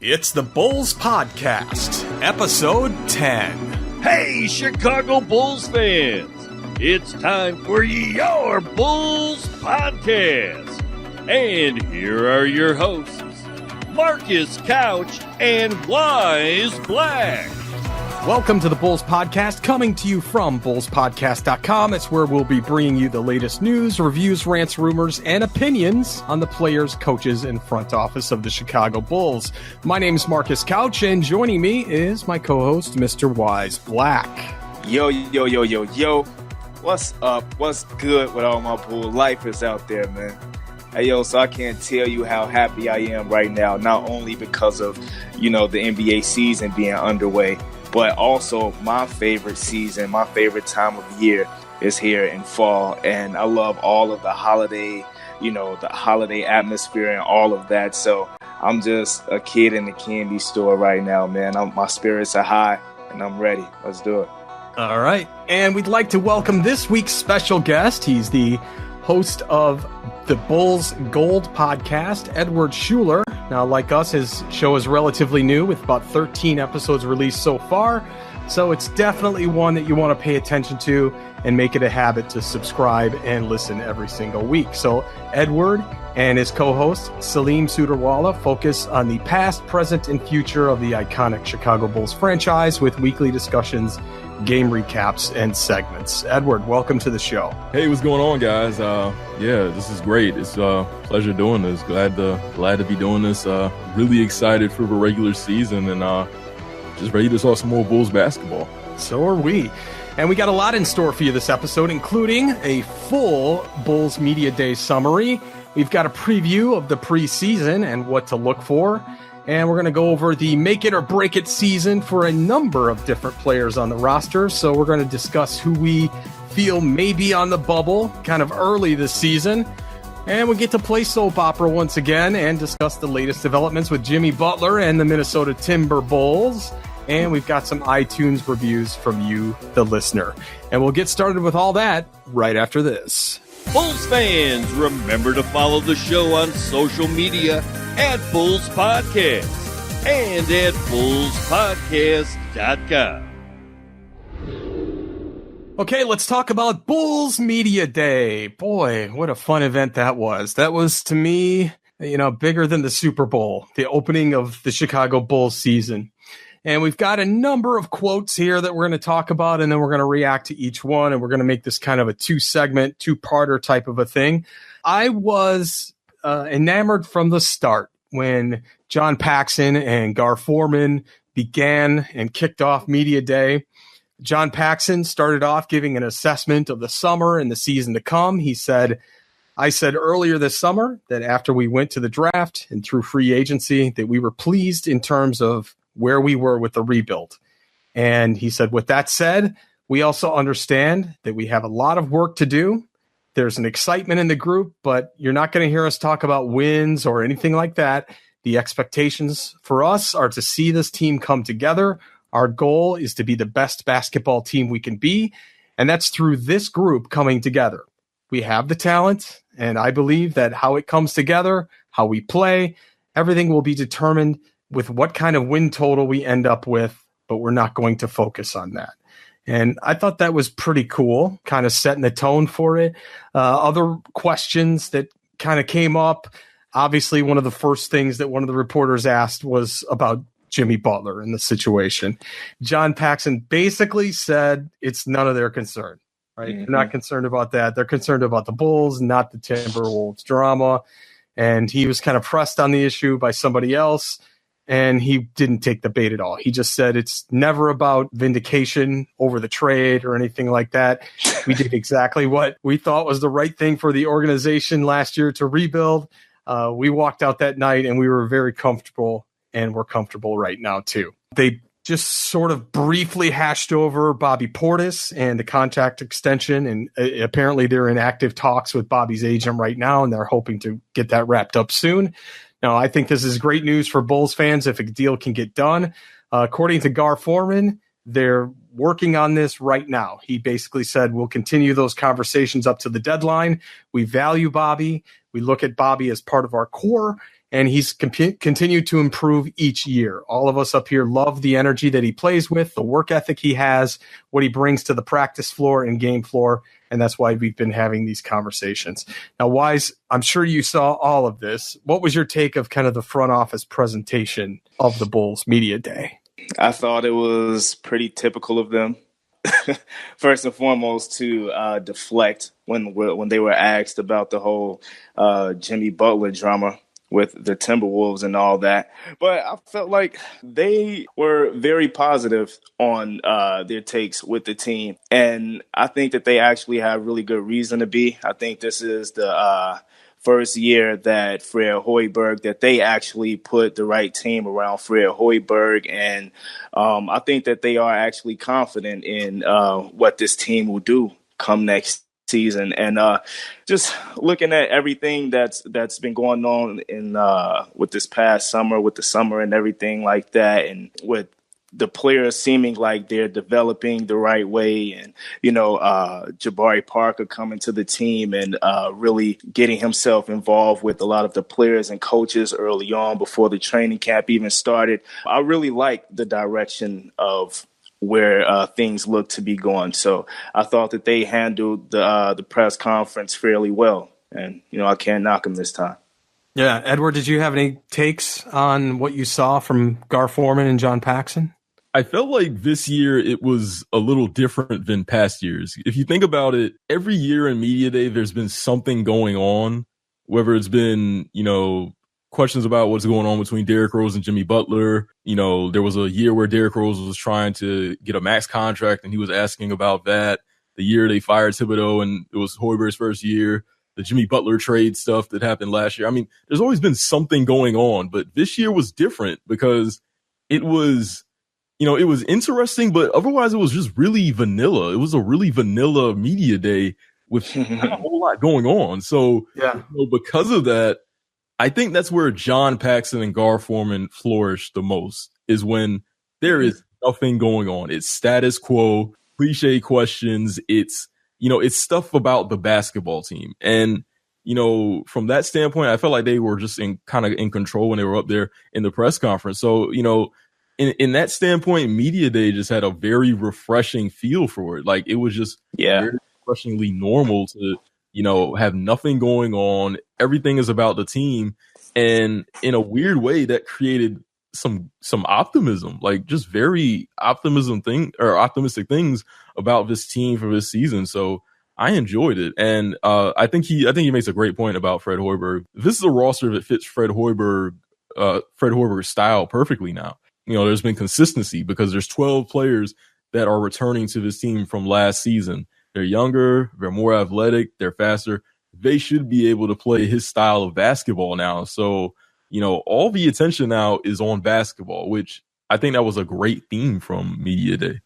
It's the Bulls Podcast, Episode 10. Hey, Chicago Bulls fans! It's time for your Bulls Podcast. And here are your hosts, Marcus Couch and Wise Black. Welcome to the Bulls Podcast, coming to you from bullspodcast.com. It's where we'll be bringing you the latest news, reviews, rants, rumors, and opinions on the players, coaches, and front office of the Chicago Bulls. My name is Marcus Couch, and joining me is my co-host, Mr. Wise Black. Yo. What's up? What's good with all my Bull lifers out there, man? Hey, yo, so I can't tell you how happy I am right now, not only because of, the NBA season being underway, but also my favorite season, my favorite time of year is here in fall. And I love all of the holiday, the holiday atmosphere and all of that. So I'm just a kid in the candy store right now, man. My spirits are high and I'm ready. Let's do it. All right. And we'd like to welcome this week's special guest. He's the host of the Bulls Gold podcast, Edward Shuler. Now, like us, his show is relatively new with about 13 episodes released so far. So it's definitely one that you want to pay attention to and make it a habit to subscribe and listen every single week. So Edward and his co-host, Salim Sudarwala, focus on the past, present, and future of the iconic Chicago Bulls franchise with weekly discussions, game recaps, and segments. Edward, welcome to the show. Hey, what's going on, guys? This is great. It's a pleasure doing this. Glad to be doing this. Really excited for the regular season and just ready to talk some more Bulls basketball. So are we. And we got a lot in store for you this episode, including a full Bulls Media Day summary. We've got a preview of the preseason and what to look for. And we're going to go over the make it or break it season for a number of different players on the roster. So we're going to discuss who we feel may be on the bubble kind of early this season. And we get to play soap opera once again and discuss the latest developments with Jimmy Butler and the Minnesota Timberwolves. And we've got some iTunes reviews from you, the listener. And we'll get started with all that right after this. Bulls fans, remember to follow the show on social media at Bulls Podcast and at bullspodcast.com. Okay, let's talk about Bulls Media Day. Boy, what a fun event that was. That was, to me, bigger than the Super Bowl, the opening of the Chicago Bulls season. And we've got a number of quotes here that we're going to talk about, and then we're going to react to each one, and we're going to make this kind of a two-parter type of a thing. I was enamored from the start when John Paxson and Gar Forman began and kicked off Media Day. John Paxson started off giving an assessment of the summer and the season to come. He said, I said earlier this summer that after we went to the draft and through free agency that we were pleased in terms of where we were with the rebuild. And he said, with that said, we also understand that we have a lot of work to do. There's an excitement in the group, but you're not going to hear us talk about wins or anything like that. The expectations for us are to see this team come together. Our goal is to be the best basketball team we can be, and that's through this group coming together. We have the talent, and I believe that how it comes together, how we play, everything will be determined with what kind of win total we end up with, but we're not going to focus on that. And I thought that was pretty cool, kind of setting the tone for it. Other questions that kind of came up, obviously one of the first things that one of the reporters asked was about Jimmy Butler and the situation. John Paxson basically said it's none of their concern, right? Mm-hmm. They're not concerned about that. They're concerned about the Bulls, not the Timberwolves drama. And he was kind of pressed on the issue by somebody else, and he didn't take the bait at all. He just said it's never about vindication over the trade or anything like that. We did exactly what we thought was the right thing for the organization last year to rebuild. We walked out that night and we were very comfortable, and we're comfortable right now too. They just sort of briefly hashed over Bobby Portis and the contract extension, and apparently they're in active talks with Bobby's agent right now, and they're hoping to get that wrapped up soon. Now, I think this is great news for Bulls fans if a deal can get done. According to Gar Forman, they're working on this right now. He basically said, we'll continue those conversations up to the deadline. We value Bobby. We look at Bobby as part of our core, and he's continued to improve each year. All of us up here love the energy that he plays with, the work ethic he has, what he brings to the practice floor and game floor, and that's why we've been having these conversations. Now, Wise, I'm sure you saw all of this. What was your take of kind of the front office presentation of the Bulls Media Day? I thought it was pretty typical of them. First and foremost, to deflect when they were asked about the whole Jimmy Butler drama with the Timberwolves and all that. But I felt like they were very positive on their takes with the team. And I think that they actually have really good reason to be. I think this is the first year that Fred Hoiberg, that they actually put the right team around Fred Hoiberg. And I think that they are actually confident in what this team will do come next season. And just looking at everything that's been going on in with this past summer, with the summer and everything like that, and with the players seeming like they're developing the right way, and Jabari Parker coming to the team and really getting himself involved with a lot of the players and coaches early on before the training camp even started. I really like the direction of where things look to be going. So I thought that they handled the press conference fairly well, and I can't knock them this time. Yeah, Edward, did you have any takes on what you saw from Gar Forman and John Paxson? I felt like this year it was a little different than past years. If you think about it, every year in Media Day, there's been something going on, whether it's been, questions about what's going on between Derrick Rose and Jimmy Butler. There was a year where Derrick Rose was trying to get a max contract, and he was asking about that. The year they fired Thibodeau, and it was Hoiberg's first year. The Jimmy Butler trade stuff that happened last year. I mean, there's always been something going on, but this year was different because it was it was interesting, but otherwise it was just really vanilla. It was a really vanilla media day with not a whole lot going on. So, because of that, I think that's where John Paxson and Gar Forman flourished the most, is when there is nothing going on. It's status quo, cliche questions. It's, it's stuff about the basketball team. And, from that standpoint, I felt like they were just in control when they were up there in the press conference. So, in that standpoint, Media Day just had a very refreshing feel for it. Like, it was just very refreshingly normal to, have nothing going on. Everything is about the team. And in a weird way, that created some optimism, like just very optimistic things about this team for this season. So I enjoyed it. And I think he makes a great point about Fred Hoiberg. This is a roster that fits Fred Hoiberg's style perfectly now. There's been consistency because there's 12 players that are returning to this team from last season. They're younger, they're more athletic, they're faster. They should be able to play his style of basketball now. So, all the attention now is on basketball, which I think that was a great theme from Media Day.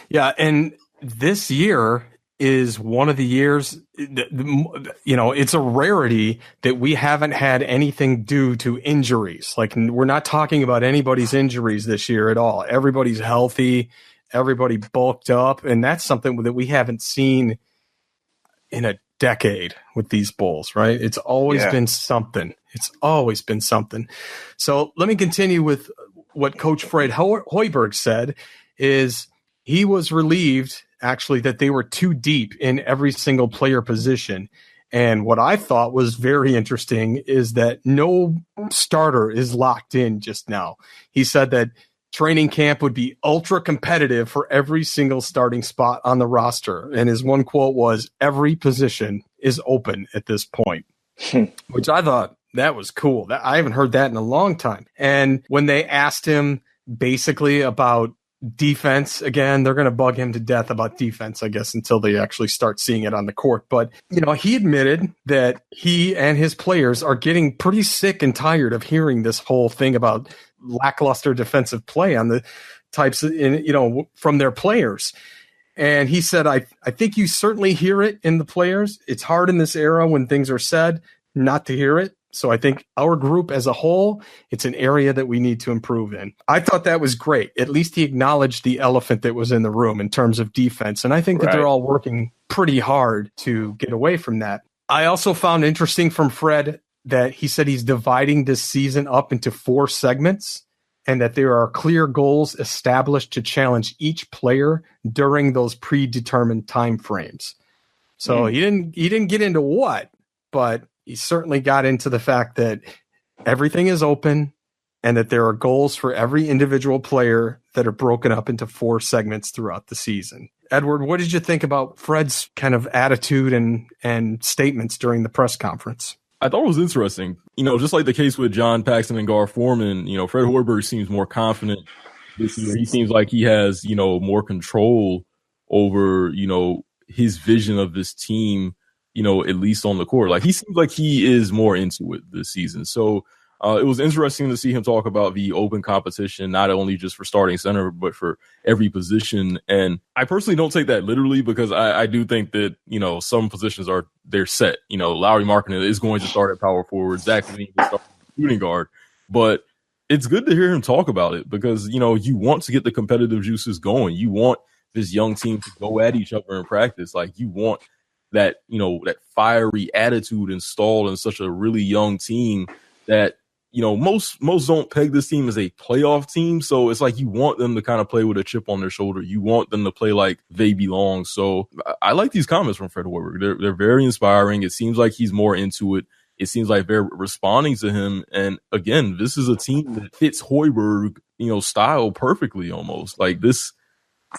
Yeah, and this year is one of the years, it's a rarity that we haven't had anything due to injuries. Like, we're not talking about anybody's injuries this year at all. Everybody's healthy, everybody bulked up, and that's something that we haven't seen in a decade with these Bulls, right? It's always been something. It's always been something. So let me continue with what Coach Fred Hoiberg said. Is he was relieved actually that they were too deep in every single player position. And what I thought was very interesting is that no starter is locked in just now. He said that training camp would be ultra competitive for every single starting spot on the roster. And his one quote was, "Every position is open at this point," which I thought that was cool. I haven't heard that in a long time. And when they asked him basically about defense, again, they're going to bug him to death about defense, I guess, until they actually start seeing it on the court. But, he admitted that he and his players are getting pretty sick and tired of hearing this whole thing about lackluster defensive play on the types of, from their players. And he said, I think you certainly hear it in the players. It's hard in this era when things are said not to hear it. So I think our group as a whole, it's an area that we need to improve in. I thought that was great. At least he acknowledged the elephant that was in the room in terms of defense. And I think that they're all working pretty hard to get away from that. I also found interesting from Fred that he said he's dividing this season up into 4 segments and that there are clear goals established to challenge each player during those predetermined time frames. So he didn't get into what, but he certainly got into the fact that everything is open and that there are goals for every individual player that are broken up into 4 segments throughout the season. Edward, what did you think about Fred's kind of attitude and statements during the press conference? I thought it was interesting. Just like the case with John Paxson and Gar Forman, Fred Hoiberg seems more confident this year. He seems like he has, more control over, his vision of this team, at least on the court. Like, he seems like he is more into it this season. So it was interesting to see him talk about the open competition, not only just for starting center, but for every position. And I personally don't take that literally, because I do think that, some positions they're set. Lauri Markkanen is going to start at power forward. Zach LaVine will start at shooting guard. But it's good to hear him talk about it, because, you want to get the competitive juices going. You want this young team to go at each other in practice. Like, you want that, that fiery attitude installed in such a really young team that, most don't peg this team as a playoff team. So it's like you want them to kind of play with a chip on their shoulder. You want them to play like they belong. So I like these comments from Fred Hoiberg. They're very inspiring. It seems like he's more into it. It seems like they're responding to him. And again, this is a team that fits Hoiberg, style perfectly almost. Like this,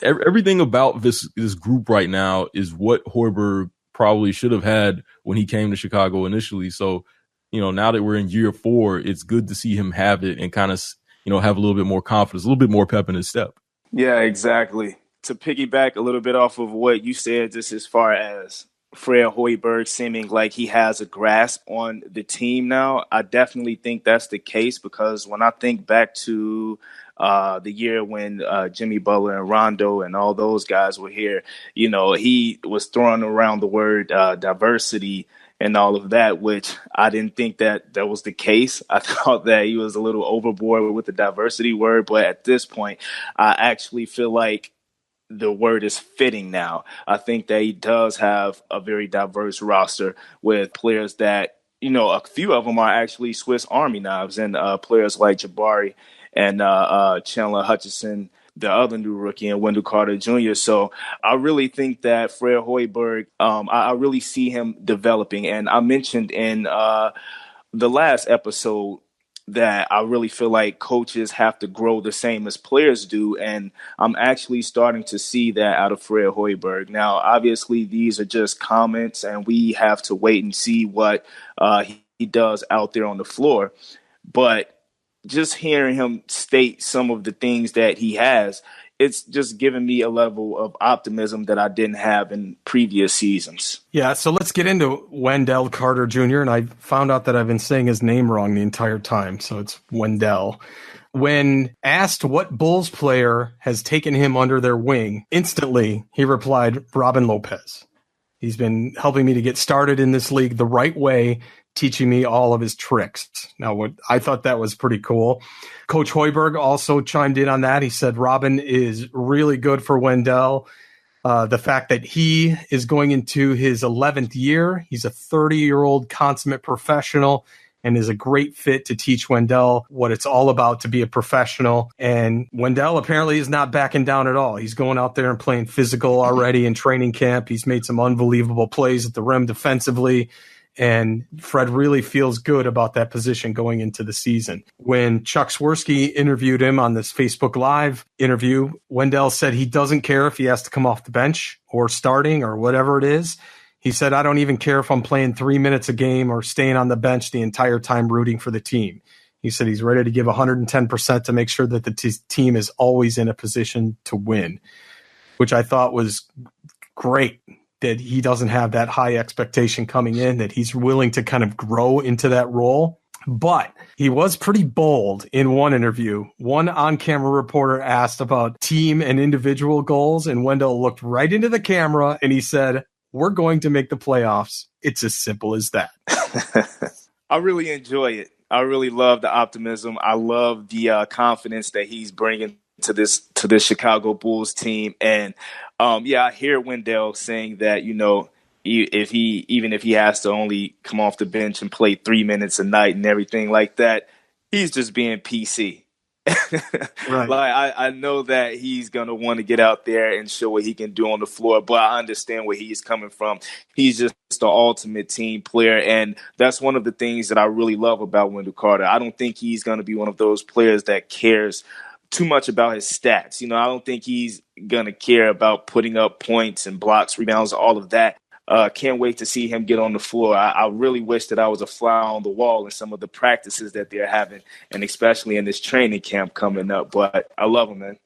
everything about this group right now is what Hoiberg probably should have had when he came to Chicago initially. So, now that we're in year 4, it's good to see him have it and kind of, have a little bit more confidence, a little bit more pep in his step. Yeah, exactly. To piggyback a little bit off of what you said, just as far as Fred Hoiberg seeming like he has a grasp on the team now, I definitely think that's the case, because when I think back to the year when Jimmy Butler and Rondo and all those guys were here, he was throwing around the word diversity and all of that, which I didn't think that was the case. I thought that he was a little overboard with the diversity word. But at this point, I actually feel like the word is fitting now. I think that he does have a very diverse roster with players that, a few of them are actually Swiss Army knives, and players like Jabari and Chandler Hutchison, the other new rookie, and Wendell Carter Jr. So I really think that Fred Hoiberg, I really see him developing. And I mentioned in the last episode that I really feel like coaches have to grow the same as players do. And I'm actually starting to see that out of Fred Hoiberg. Now, obviously, these are just comments, and we have to wait and see what he does out there on the floor. But just hearing him state some of the things that he has, it's just given me a level of optimism that I didn't have in previous seasons. Yeah, so let's get into Wendell Carter Jr., and I found out that I've been saying his name wrong the entire time, so it's Wendell. When asked what Bulls player has taken him under their wing, instantly he replied, Robin Lopez. He's been helping me to get started in this league the right way, teaching me all of his tricks. Now, I thought that was pretty cool. Coach Hoiberg also chimed in on that. He said Robin is really good for Wendell. The fact that he is going into his 11th year, he's a 30-year-old consummate professional and is a great fit to teach Wendell what it's all about to be a professional. And Wendell apparently is not backing down at all. He's going out there and playing physical already in training camp. He's made some unbelievable plays at the rim defensively. And Fred really feels good about that position going into the season. When Chuck Swirsky interviewed him on this Facebook Live interview, Wendell said he doesn't care if he has to come off the bench or starting or whatever it is. He said, I don't even care if I'm playing 3 minutes a game or staying on the bench the entire time rooting for the team. He said he's ready to give 110% to make sure that the team is always in a position to win, which I thought was great. That he doesn't have that high expectation coming in, that he's willing to kind of grow into that role. But he was pretty bold in one interview. One on-camera reporter asked about team and individual goals, and Wendell looked right into the camera and he said, we're going to make the playoffs. It's as simple as that. I really enjoy it. I really love the optimism. I love the confidence that he's bringing to this Chicago Bulls team. And I hear Wendell saying that, if he has to only come off the bench and play 3 minutes a night and everything like that, he's just being PC. Right. Like I know that he's gonna want to get out there and show what he can do on the floor, but I understand where he's coming from. He's just the ultimate team player, and that's one of the things that I really love about Wendell Carter. I don't think he's gonna be one of those players that cares too much about his stats. I don't think he's gonna care about putting up points and blocks, rebounds, all of that. Can't wait to see him get on the floor. I really wish that I was a fly on the wall in some of the practices that they're having, and especially in this training camp coming up. But I love him, man.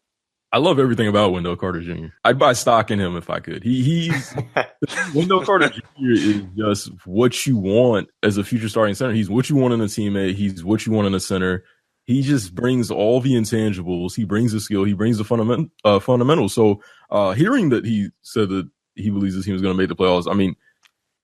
I love everything about Wendell Carter Jr. I'd buy stock in him if I could. He's Wendell Carter Jr. is just what you want as a future starting center. He's what you want in a teammate. He's what you want in a center. He just brings all the intangibles. He brings the skill. He brings the fundamentals. So hearing that he said that he believes his team is going to make the playoffs, I mean,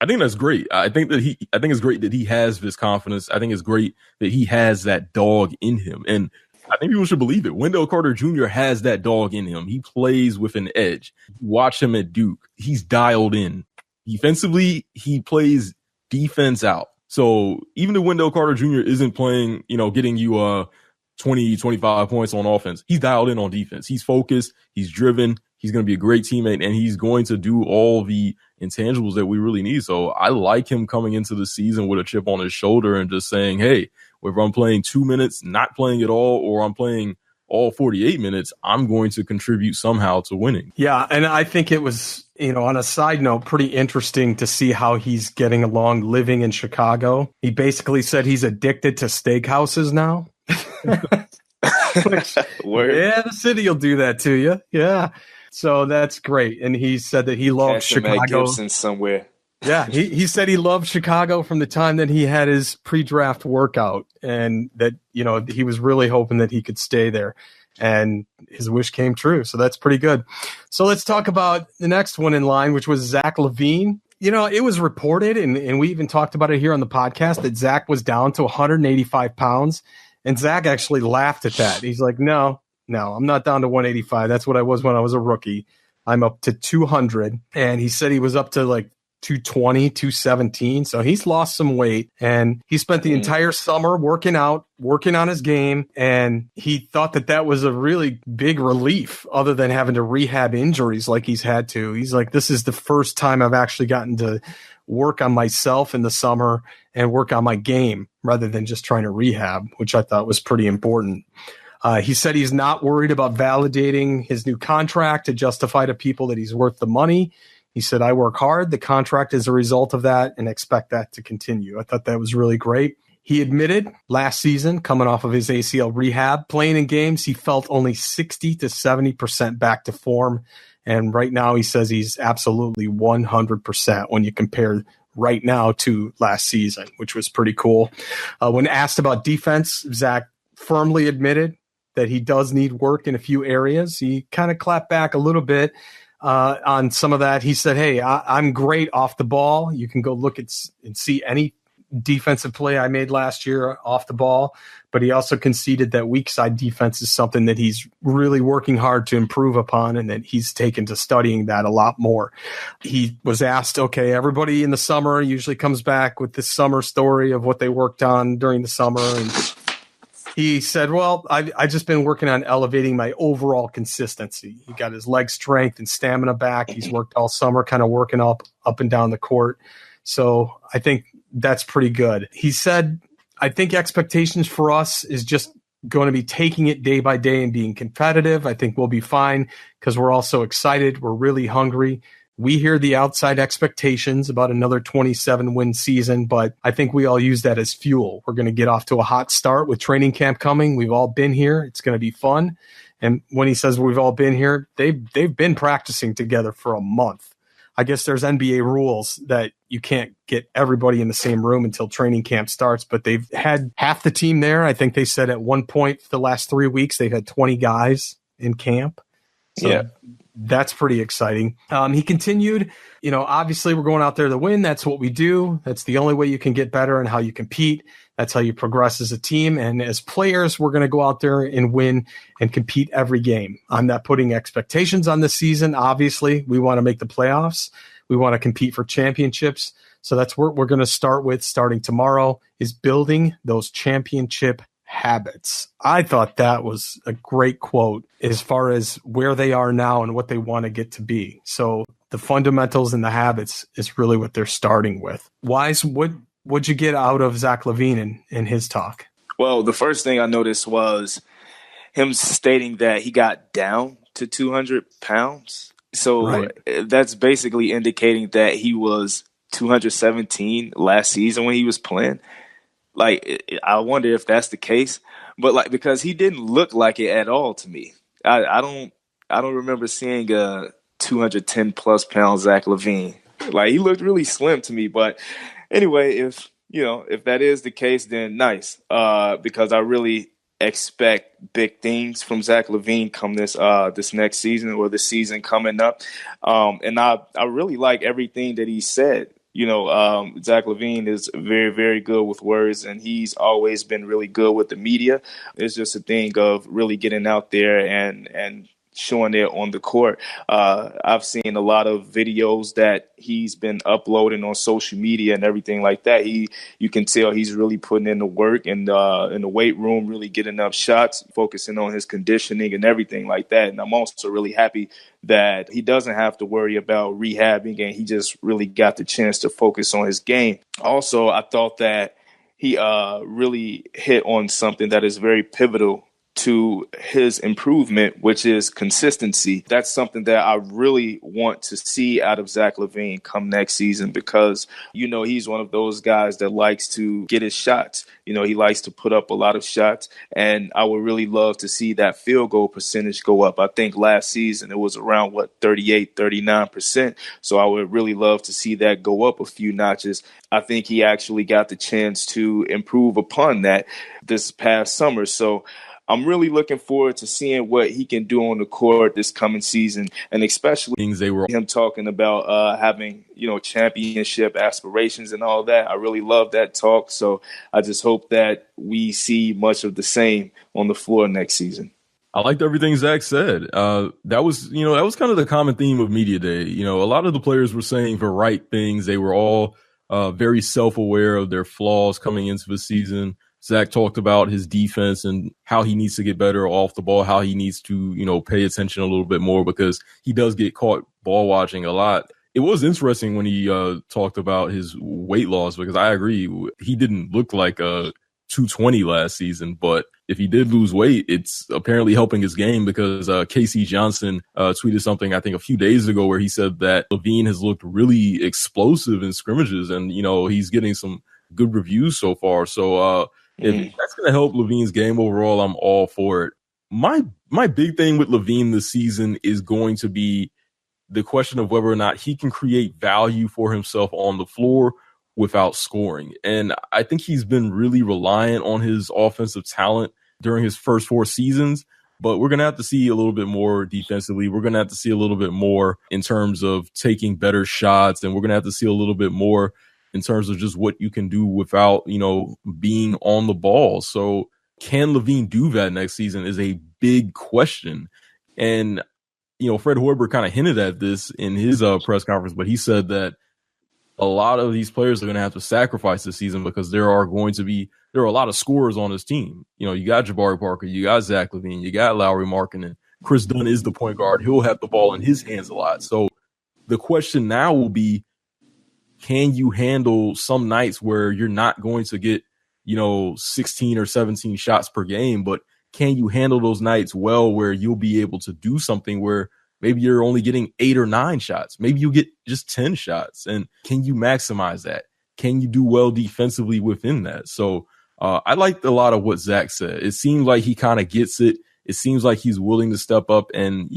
I think that's great. I think it's great that he has this confidence. I think it's great that he has that dog in him. And I think people should believe it. Wendell Carter Jr. has that dog in him. He plays with an edge. Watch him at Duke. He's dialed in. Defensively, he plays defense out. So even if Wendell Carter Jr. isn't playing, getting you 20, 25 points on offense, he's dialed in on defense. He's focused. He's driven. He's going to be a great teammate, and he's going to do all the intangibles that we really need. So I like him coming into the season with a chip on his shoulder and just saying, hey, whether I'm playing 2 minutes, not playing at all, or I'm playing all 48 minutes, I'm going to contribute somehow to winning. Yeah, and I think it was, on a side note, pretty interesting to see how he's getting along living in Chicago. He basically said he's addicted to steakhouses now. Which, yeah, the city will do that to you. Yeah. So that's great. And he said that he loved Chicago. Gibson somewhere. Yeah, he said he loved Chicago from the time that he had his pre-draft workout, and that, he was really hoping that he could stay there, and his wish came true. So that's pretty good. So let's talk about the next one in line, which was Zach LaVine. It was reported, and we even talked about it here on the podcast, that Zach was down to 185 pounds, and Zach actually laughed at that. He's like, no, I'm not down to 185. That's what I was when I was a rookie. I'm up to 200. And he said he was up to like 220, 217. So he's lost some weight, and he spent the entire summer working out, working on his game. And he thought that was a really big relief, other than having to rehab injuries like he's had to. He's like, this is the first time I've actually gotten to work on myself in the summer and work on my game rather than just trying to rehab, which I thought was pretty important. He said he's not worried about validating his new contract to justify to people that he's worth the money. He said, I work hard. The contract is a result of that, and expect that to continue. I thought that was really great. He admitted last season, coming off of his ACL rehab, playing in games, he felt only 60 to 70% back to form. And right now he says he's absolutely 100% when you compare right now to last season, which was pretty cool. When asked about defense, Zach firmly admitted that he does need work in a few areas. He kind of clapped back a little bit on some of that. He said, hey, I'm great off the ball. You can go look at and see any defensive play I made last year off the ball. But he also conceded that weak side defense is something that he's really working hard to improve upon, and that he's taken to studying that a lot more. He was asked, okay, everybody in the summer usually comes back with this summer story of what they worked on during the summer. And he said, well, I've just been working on elevating my overall consistency. He got his leg strength and stamina back. He's worked all summer, kind of working up and down the court. So I think that's pretty good. He said, I think expectations for us is just going to be taking it day by day and being competitive. I think we'll be fine because we're all so excited. We're really hungry. We hear the outside expectations about another 27-win season, but I think we all use that as fuel. We're going to get off to a hot start with training camp coming. We've all been here. It's going to be fun. And when he says we've all been here, they've been practicing together for a month. I guess there's NBA rules that you can't get everybody in the same room until training camp starts, but they've had half the team there. I think they said at one point for the last 3 weeks, they've had 20 guys in camp. So yeah, that's pretty exciting. He continued, obviously we're going out there to win. That's what we do. That's the only way you can get better and how you compete. That's how you progress as a team. And as players, we're going to go out there and win and compete every game. I'm not putting expectations on this season. Obviously, we want to make the playoffs. We want to compete for championships. So that's what we're going to start with starting tomorrow, is building those championship habits. I thought that was a great quote as far as where they are now and what they want to get to be. So the fundamentals and the habits is really what they're starting with. Wise, what'd you get out of Zach LaVine in his talk? Well, the first thing I noticed was him stating that he got down to 200 pounds. So That's basically indicating that he was 217 last season when he was playing. Like, I wonder if that's the case, but like, because he didn't look like it at all to me. I don't remember seeing a 210 plus pound Zach LaVine. Like, he looked really slim to me. But anyway, if that is the case, then nice. Because I really expect big things from Zach LaVine come this next season, or the season coming up. And I really like everything that he said. Zach LaVine is very, very good with words, and he's always been really good with the media. It's just a thing of really getting out there and showing it on the court. I've seen a lot of videos that he's been uploading on social media and everything like that. You can tell he's really putting in the work and in the weight room, really getting up shots, focusing on his conditioning and everything like that. And I'm also really happy that he doesn't have to worry about rehabbing, and he just really got the chance to focus on his game. Also, I thought that he really hit on something that is very pivotal to his improvement, which is consistency. That's something that I really want to see out of Zach LaVine come next season, because, he's one of those guys that likes to get his shots. He likes to put up a lot of shots, and I would really love to see that field goal percentage go up. I think last season it was around 38, 39%. So I would really love to see that go up a few notches. I think he actually got the chance to improve upon that this past summer. So I'm really looking forward to seeing what he can do on the court this coming season, and especially him talking about having, championship aspirations and all that. I really love that talk. So I just hope that we see much of the same on the floor next season. I liked everything Zach said. That was kind of the common theme of Media Day. A lot of the players were saying the right things. They were all very self-aware of their flaws coming into the season. Zach talked about his defense and how he needs to get better off the ball, how he needs to, pay attention a little bit more, because he does get caught ball watching a lot. It was interesting when he talked about his weight loss, because I agree, he didn't look like a 220 last season, but if he did lose weight, it's apparently helping his game, because Casey Johnson tweeted something, I think, a few days ago, where he said that LaVine has looked really explosive in scrimmages, and, he's getting some good reviews so far. So, if that's going to help LaVine's game overall, I'm all for it. My big thing with LaVine this season is going to be the question of whether or not he can create value for himself on the floor without scoring. And I think he's been really reliant on his offensive talent during his first 4 seasons, but we're going to have to see a little bit more defensively. We're going to have to see a little bit more in terms of taking better shots, and we're going to have to see a little bit more in terms of just what you can do without, being on the ball. So can LaVine do that next season is a big question. And, Fred Hoiberg kind of hinted at this in his press conference, but he said that a lot of these players are going to have to sacrifice this season, because there are a lot of scorers on his team. You got Jabari Parker, you got Zach LaVine, you got Lauri Markkanen. Chris Dunn is the point guard. He'll have the ball in his hands a lot. So the question now will be, can you handle some nights where you're not going to get, 16 or 17 shots per game, but can you handle those nights well, where you'll be able to do something where maybe you're only getting 8 or 9 shots, maybe you get just 10 shots, and can you maximize that? Can you do well defensively within that? So I liked a lot of what Zach said. It seems like he kind of gets it. It seems like he's willing to step up and,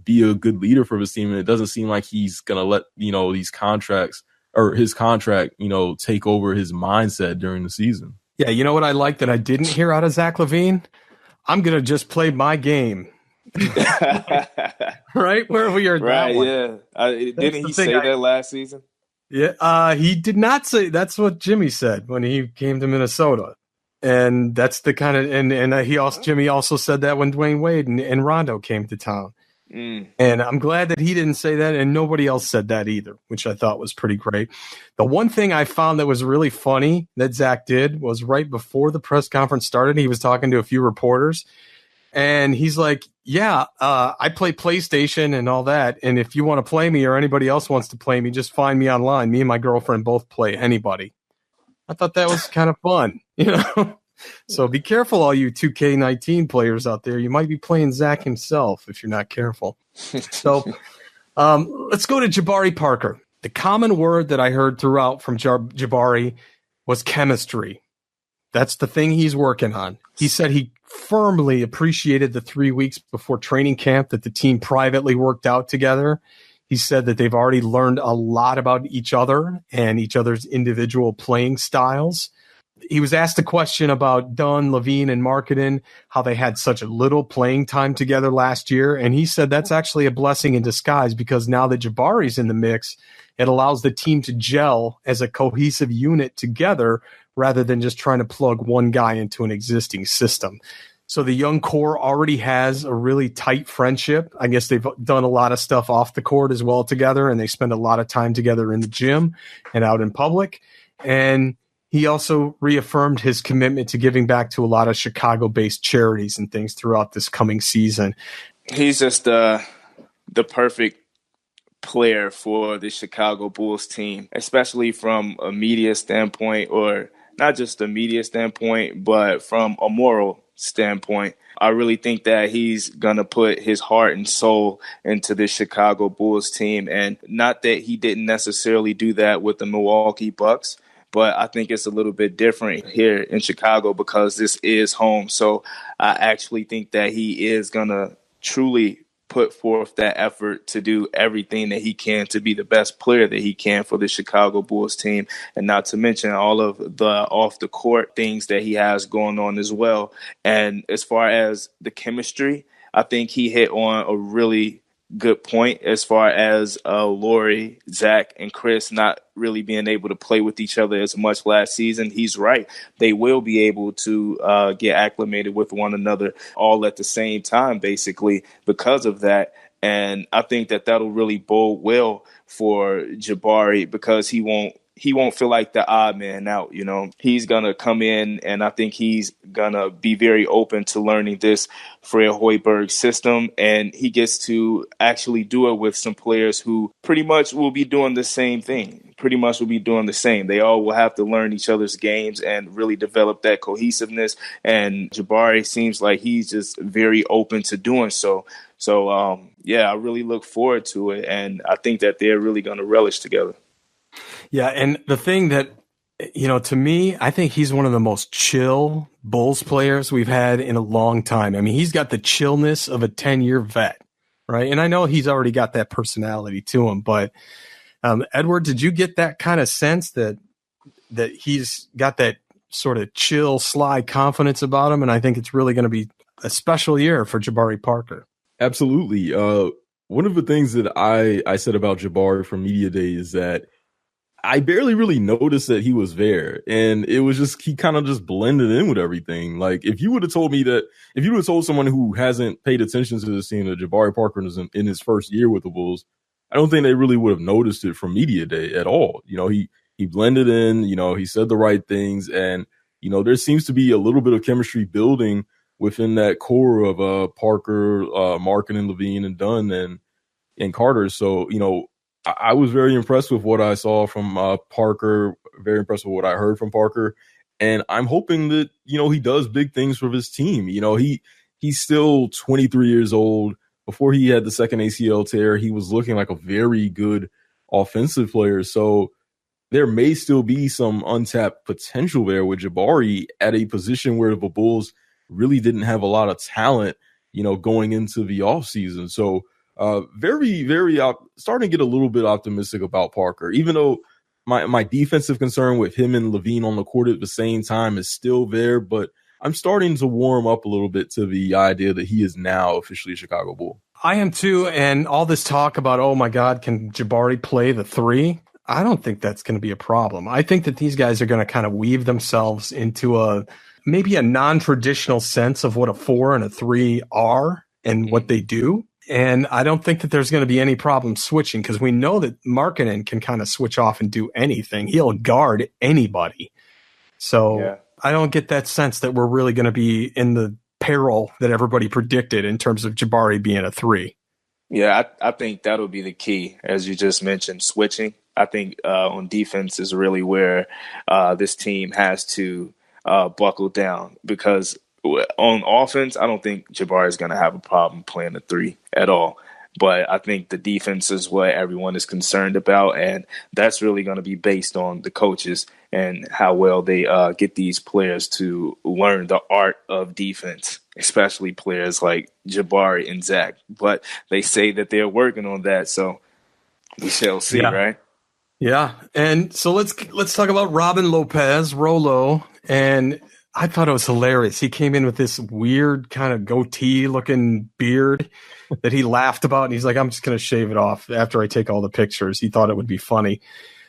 be a good leader for his team. And it doesn't seem like he's going to let, these contracts or his contract, take over his mindset during the season. Yeah. You know what I like that I didn't hear out of Zach LaVine? I'm going to just play my game. Right? Where we are. Right. Yeah. Didn't he say that last season? Yeah, he did not say. That's what Jimmy said when he came to Minnesota, and that's the kind of Jimmy also said that when Dwayne Wade and Rondo came to town. And I'm glad that he didn't say that, and nobody else said that either, which I thought was pretty great. The one thing I found that was really funny that Zach did was right before the press conference started, he was talking to a few reporters, and he's like, yeah, I play PlayStation and all that, and if you want to play me or anybody else wants to play me, just find me online. Me and my girlfriend both play anybody. I thought that was kind of fun, So be careful, all you 2K19 players out there. You might be playing Zach himself if you're not careful. So let's go to Jabari Parker. The common word that I heard throughout from Jabari was chemistry. That's the thing he's working on. He said he firmly appreciated the 3 weeks before training camp that the team privately worked out together. He said that they've already learned a lot about each other and each other's individual playing styles. He was asked a question about Dunn, Levine, and Markkanen, how they had such a little playing time together last year. And he said that's actually a blessing in disguise because now that Jabari's in the mix, it allows the team to gel as a cohesive unit together rather than just trying to plug one guy into an existing system. So the young core already has a really tight friendship. I guess they've done a lot of stuff off the court as well together, and they spend a lot of time together in the gym and out in public. And he also reaffirmed his commitment to giving back to a lot of Chicago-based charities and things throughout this coming season. He's just the perfect player for the Chicago Bulls team, especially from a media standpoint, or not just a media standpoint, but from a moral standpoint. I really think that he's going to put his heart and soul into the Chicago Bulls team. And not that he didn't necessarily do that with the Milwaukee Bucks, but I think it's a little bit different here in Chicago because this is home. So I actually think that he is going to truly put forth that effort to do everything that he can to be the best player that he can for the Chicago Bulls team, and not to mention all of the off the court things that he has going on as well. And as far as the chemistry, I think he hit on a really good point as far as Laurie, Zach, and Chris not really being able to play with each other as much last season. He's right. They will be able to get acclimated with one another all at the same time, basically, because of that. And I think that that'll really bode well for Jabari because he won't feel like the odd man out, He's going to come in, and I think he's going to be very open to learning this Fred Hoiberg system, and he gets to actually do it with some players who pretty much will be doing the same thing, They all will have to learn each other's games and really develop that cohesiveness, and Jabari seems like he's just very open to doing so. So, I really look forward to it, and I think that they're really going to relish together. Yeah, and the thing that, to me, I think he's one of the most chill Bulls players we've had in a long time. I mean, he's got the chillness of a 10-year vet, right? And I know he's already got that personality to him, but Edward, did you get that kind of sense that he's got that sort of chill, sly confidence about him? And I think it's really going to be a special year for Jabari Parker. Absolutely. One of the things that I said about Jabari from Media Day is that I barely really noticed that he was there, and it was just, he kind of just blended in with everything. Like, if you would have told someone who hasn't paid attention to the scene that Jabari Parker is in his first year with the Bulls, I don't think they really would have noticed it from Media Day at all. He blended in, he said the right things, and, there seems to be a little bit of chemistry building within that core of Parker, Markkanen, Levine, and Dunn, and Carter. So, I was very impressed with what I saw from Parker, very impressed with what I heard from Parker. And I'm hoping that, he does big things for his team. He's still 23 years old. Before he had the second ACL tear, he was looking like a very good offensive player. So there may still be some untapped potential there with Jabari at a position where the Bulls really didn't have a lot of talent, going into the offseason. So very, very starting to get a little bit optimistic about Parker, even though my defensive concern with him and Levine on the court at the same time is still there. But I'm starting to warm up a little bit to the idea that he is now officially a Chicago Bull. I am too. And all this talk about, oh my God, can Jabari play the three? I don't think that's going to be a problem. I think that these guys are going to kind of weave themselves into maybe a non-traditional sense of what a 4 and a 3 are and what they do. And I don't think that there's going to be any problem switching, because we know that Markkanen can kind of switch off and do anything. He'll guard anybody. So I don't get that sense that we're really going to be in the peril that everybody predicted in terms of Jabari being a 3. Yeah, I think that'll be the key, as you just mentioned, switching. I think on defense is really where this team has to buckle down, because on offense, I don't think Jabari is going to have a problem playing a 3 at all. But I think the defense is what everyone is concerned about, and that's really going to be based on the coaches and how well they get these players to learn the art of defense, especially players like Jabari and Zach. But they say that they're working on that, so we shall see, right? Yeah, and so let's talk about Robin Lopez, Rolo, and I thought it was hilarious. He came in with this weird kind of goatee-looking beard that he laughed about, and he's like, I'm just going to shave it off after I take all the pictures. He thought it would be funny.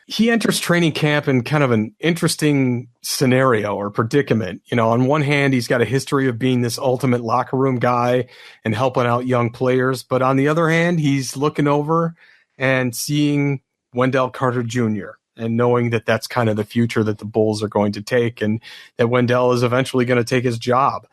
He enters training camp in kind of an interesting scenario or predicament. You know, on one hand, he's got a history of being this ultimate locker room guy and helping out young players. But on the other hand, he's looking over and seeing Wendell Carter Jr., and knowing that that's kind of the future that the Bulls are going to take, and that Wendell is eventually going to take his job.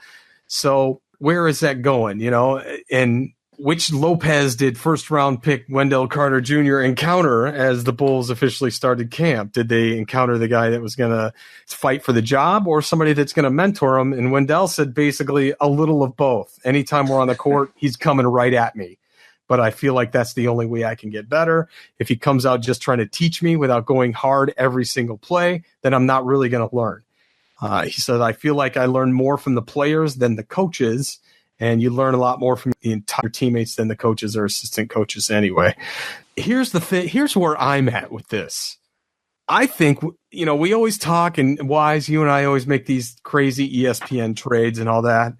So where is that going? You know, and which Lopez did first round pick Wendell Carter Jr. encounter as the Bulls officially started camp? Did they encounter the guy that was going to fight for the job, or somebody that's going to mentor him? And Wendell said basically a little of both. Anytime we're on the court, he's coming right at me. But I feel like that's the only way I can get better. If he comes out just trying to teach me without going hard every single play, then I'm not really going to learn. He said, I feel like I learn more from the players than the coaches, and you learn a lot more from the entire teammates than the coaches or assistant coaches anyway. Here's the thing. Here's where I'm at with this. I think, you know, we always talk, and Wise, you and I always make these crazy ESPN trades and all that.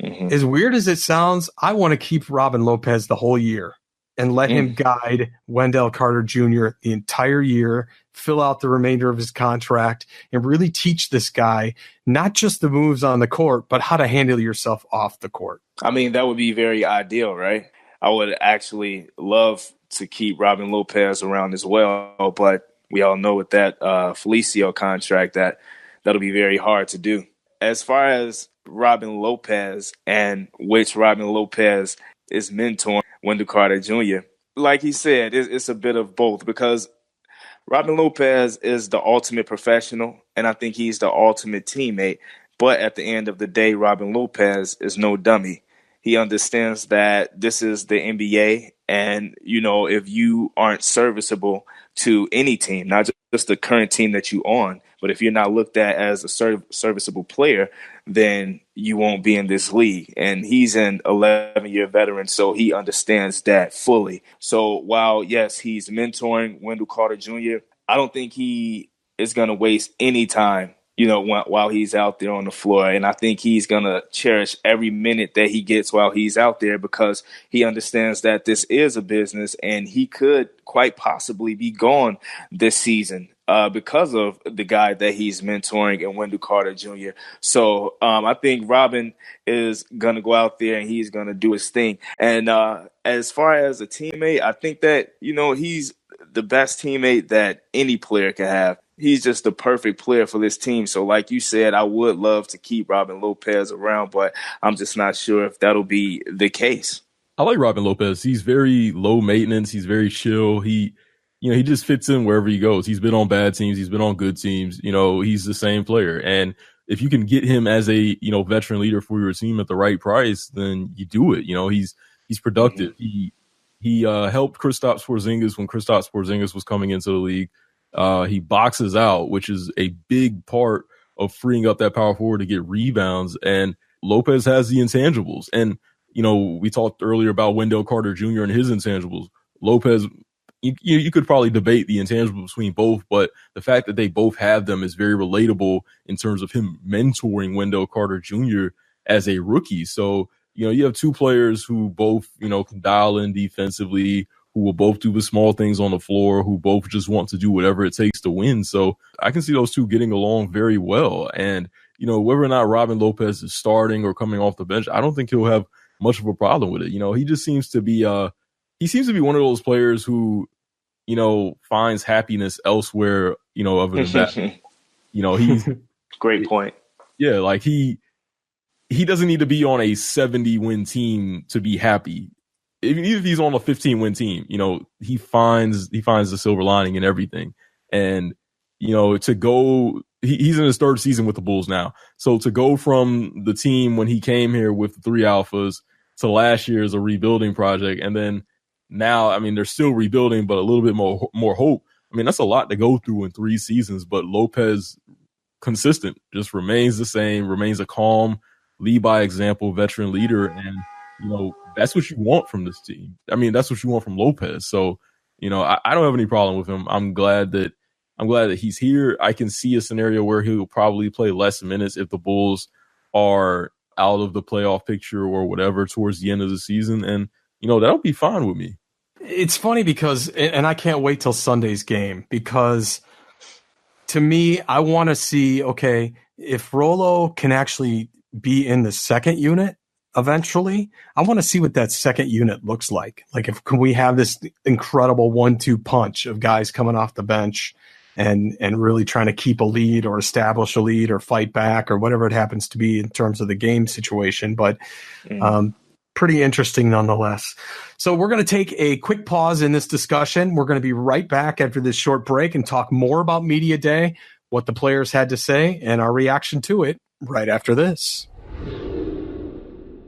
Mm-hmm. As weird as it sounds, I want to keep Robin Lopez the whole year and let him guide Wendell Carter Jr. the entire year, fill out the remainder of his contract, and really teach this guy not just the moves on the court, but how to handle yourself off the court. I mean, that would be very ideal, right? I would actually love to keep Robin Lopez around as well, but we all know with that Felicio contract that'll be very hard to do. As far as Robin Lopez and which Robin Lopez is mentoring Wendell Carter Jr., like he said, it's a bit of both, because Robin Lopez is the ultimate professional, and I think he's the ultimate teammate. But at the end of the day, Robin Lopez is no dummy. He understands that this is the NBA, and, you know, if you aren't serviceable to any team, not just the current team that you're on, but if you're not looked at as a serviceable player, then you won't be in this league. And he's an 11-year veteran, so he understands that fully. So while, yes, he's mentoring Wendell Carter Jr., I don't think he is going to waste any time, you know, while he's out there on the floor. And I think he's going to cherish every minute that he gets while he's out there, because he understands that this is a business, and he could quite possibly be gone this season because of the guy that he's mentoring and Wendell Carter Jr. So I think Robin is going to go out there and he's going to do his thing. And as far as a teammate, I think that, you know, he's the best teammate that any player can have. He's just the perfect player for this team. So like you said, I would love to keep Robin Lopez around, but I'm just not sure if that'll be the case. I like Robin Lopez. He's very low maintenance. He's very chill. He just fits in wherever he goes. He's been on bad teams. He's been on good teams. You know, he's the same player. And if you can get him as a, you know, veteran leader for your team at the right price, then you do it. You know, he's productive. Mm-hmm. He helped Kristaps Porzingis when Kristaps Porzingis was coming into the league. He boxes out, which is a big part of freeing up that power forward to get rebounds. And Lopez has the intangibles. And, you know, we talked earlier about Wendell Carter Jr. and his intangibles. Lopez, you could probably debate the intangibles between both, but the fact that they both have them is very relatable in terms of him mentoring Wendell Carter Jr. as a rookie. So, you know, you have two players who both, you know, can dial in defensively, who will both do the small things on the floor, who both just want to do whatever it takes to win. So I can see those two getting along very well. And, you know, whether or not Robin Lopez is starting or coming off the bench, I don't think he'll have much of a problem with it. You know, he just seems to be one of those players who, you know, finds happiness elsewhere, you know, other than that. You know, he's great point. Yeah, like he doesn't need to be on a 70-win team to be happy. Even if he's on a 15-win team, you know, he finds the silver lining in everything. And, you know, to go, he's in his third season with the Bulls now. So to go from the team when he came here with the 3 alphas to last year as a rebuilding project, and then now, I mean, they're still rebuilding, but a little bit more hope. I mean, that's a lot to go through in 3 seasons, but Lopez, consistent, just remains the same, remains a calm, lead by example, veteran leader. And, you know, that's what you want from this team. I mean, that's what you want from Lopez. So, you know, I don't have any problem with him. I'm glad that he's here. I can see a scenario where he'll probably play less minutes if the Bulls are out of the playoff picture or whatever towards the end of the season. And, you know, that'll be fine with me. It's funny because, and I can't wait till Sunday's game, because to me, I want to see, okay, if Rolo can actually be in the second unit eventually, I want to see what that second unit looks like. Like, can we have this incredible 1-2 punch of guys coming off the bench and really trying to keep a lead or establish a lead or fight back or whatever it happens to be in terms of the game situation. But pretty interesting nonetheless. So we're going to take a quick pause in this discussion. We're going to be right back after this short break and talk more about Media Day, what the players had to say, and our reaction to it right after this.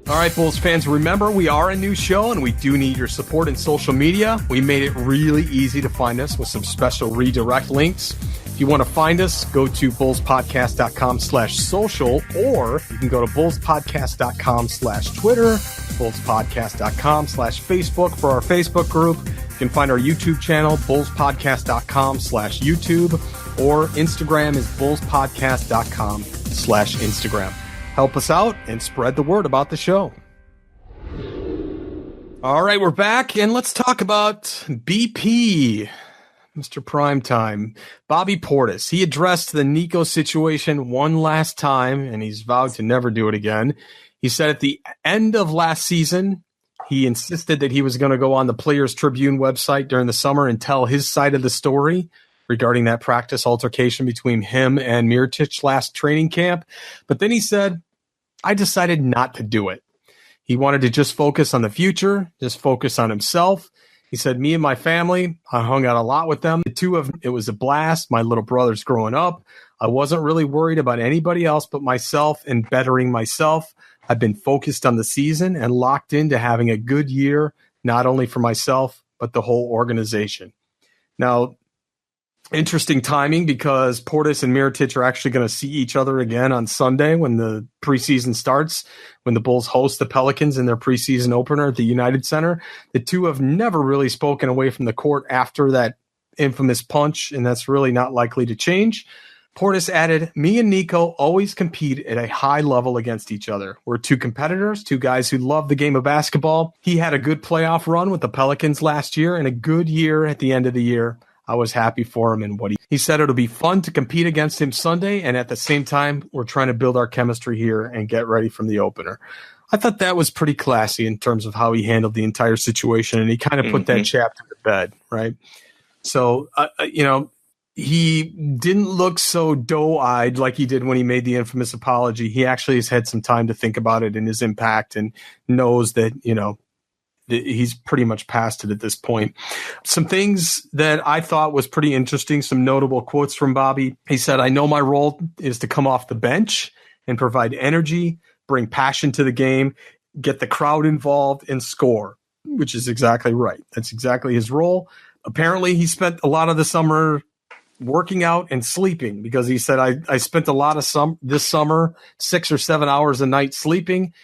All right, Bulls fans, remember we are a new show and we do need your support in social media. We made it really easy to find us with some special redirect links. If you want to find us, go to bullspodcast.com/social, or you can go to bullspodcast.com/Twitter, bullspodcast.com/Facebook for our Facebook group. You can find our YouTube channel, bullspodcast.com/YouTube, or Instagram is bullspodcast.com/Instagram. Help us out and spread the word about the show. All right, we're back, and let's talk about BP, Mr. Primetime. Bobby Portis, he addressed the Nico situation one last time, and he's vowed to never do it again. He said at the end of last season, he insisted that he was going to go on the Players Tribune website during the summer and tell his side of the story regarding that practice altercation between him and Mirotic last training camp. But then he said, I decided not to do it. He wanted to just focus on the future, just focus on himself. He said, me and my family, I hung out a lot with them. The two of them, it was a blast. My little brother's growing up. I wasn't really worried about anybody else but myself and bettering myself. I've been focused on the season and locked into having a good year, not only for myself, but the whole organization. Now, interesting timing, because Portis and Mirotic are actually going to see each other again on Sunday when the preseason starts, when the Bulls host the Pelicans in their preseason opener at the United Center. The two have never really spoken away from the court after that infamous punch, and that's really not likely to change. Portis added, me and Nico always compete at a high level against each other. We're two competitors, two guys who love the game of basketball. He had a good playoff run with the Pelicans last year and a good year at the end of the year. I was happy for him and what he said. It'll be fun to compete against him Sunday, and at the same time, we're trying to build our chemistry here and get ready from the opener. I thought that was pretty classy in terms of how he handled the entire situation, and he kind of put that chapter to bed, right? So, you know, he didn't look so doe-eyed like he did when he made the infamous apology. He actually has had some time to think about it and his impact, and knows that, you know, he's pretty much past it at this point. Some things that I thought was pretty interesting, some notable quotes from Bobby. He said, I know my role is to come off the bench and provide energy, bring passion to the game, get the crowd involved, and score, which is exactly right. That's exactly his role. Apparently, he spent a lot of the summer working out and sleeping, because he said, I spent a lot of this summer, 6 or 7 hours a night sleeping.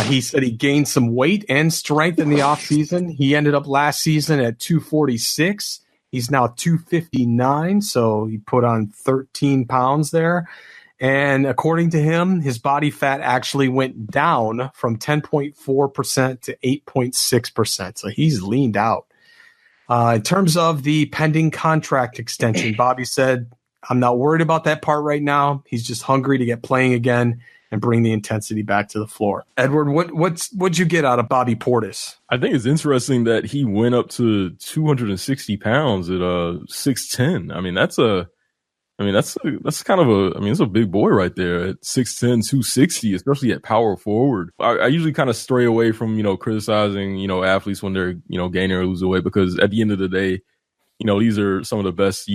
He said he gained some weight and strength in the offseason. He ended up last season at 246. He's now 259, so he put on 13 pounds there. And according to him, his body fat actually went down from 10.4% to 8.6%. So he's leaned out. In terms of the pending contract extension, Bobby said, I'm not worried about that part right now. He's just hungry to get playing again and bring the intensity back to the floor. Edward, what'd you get out of Bobby Portis? I think it's interesting that he went up to 260 pounds at 6'10". That's kind of it's a big boy right there at 6'10", 260, especially at power forward. I usually kind of stray away from, criticizing, athletes when they're, gaining or losing weight, because at the end of the day, these are some of the best,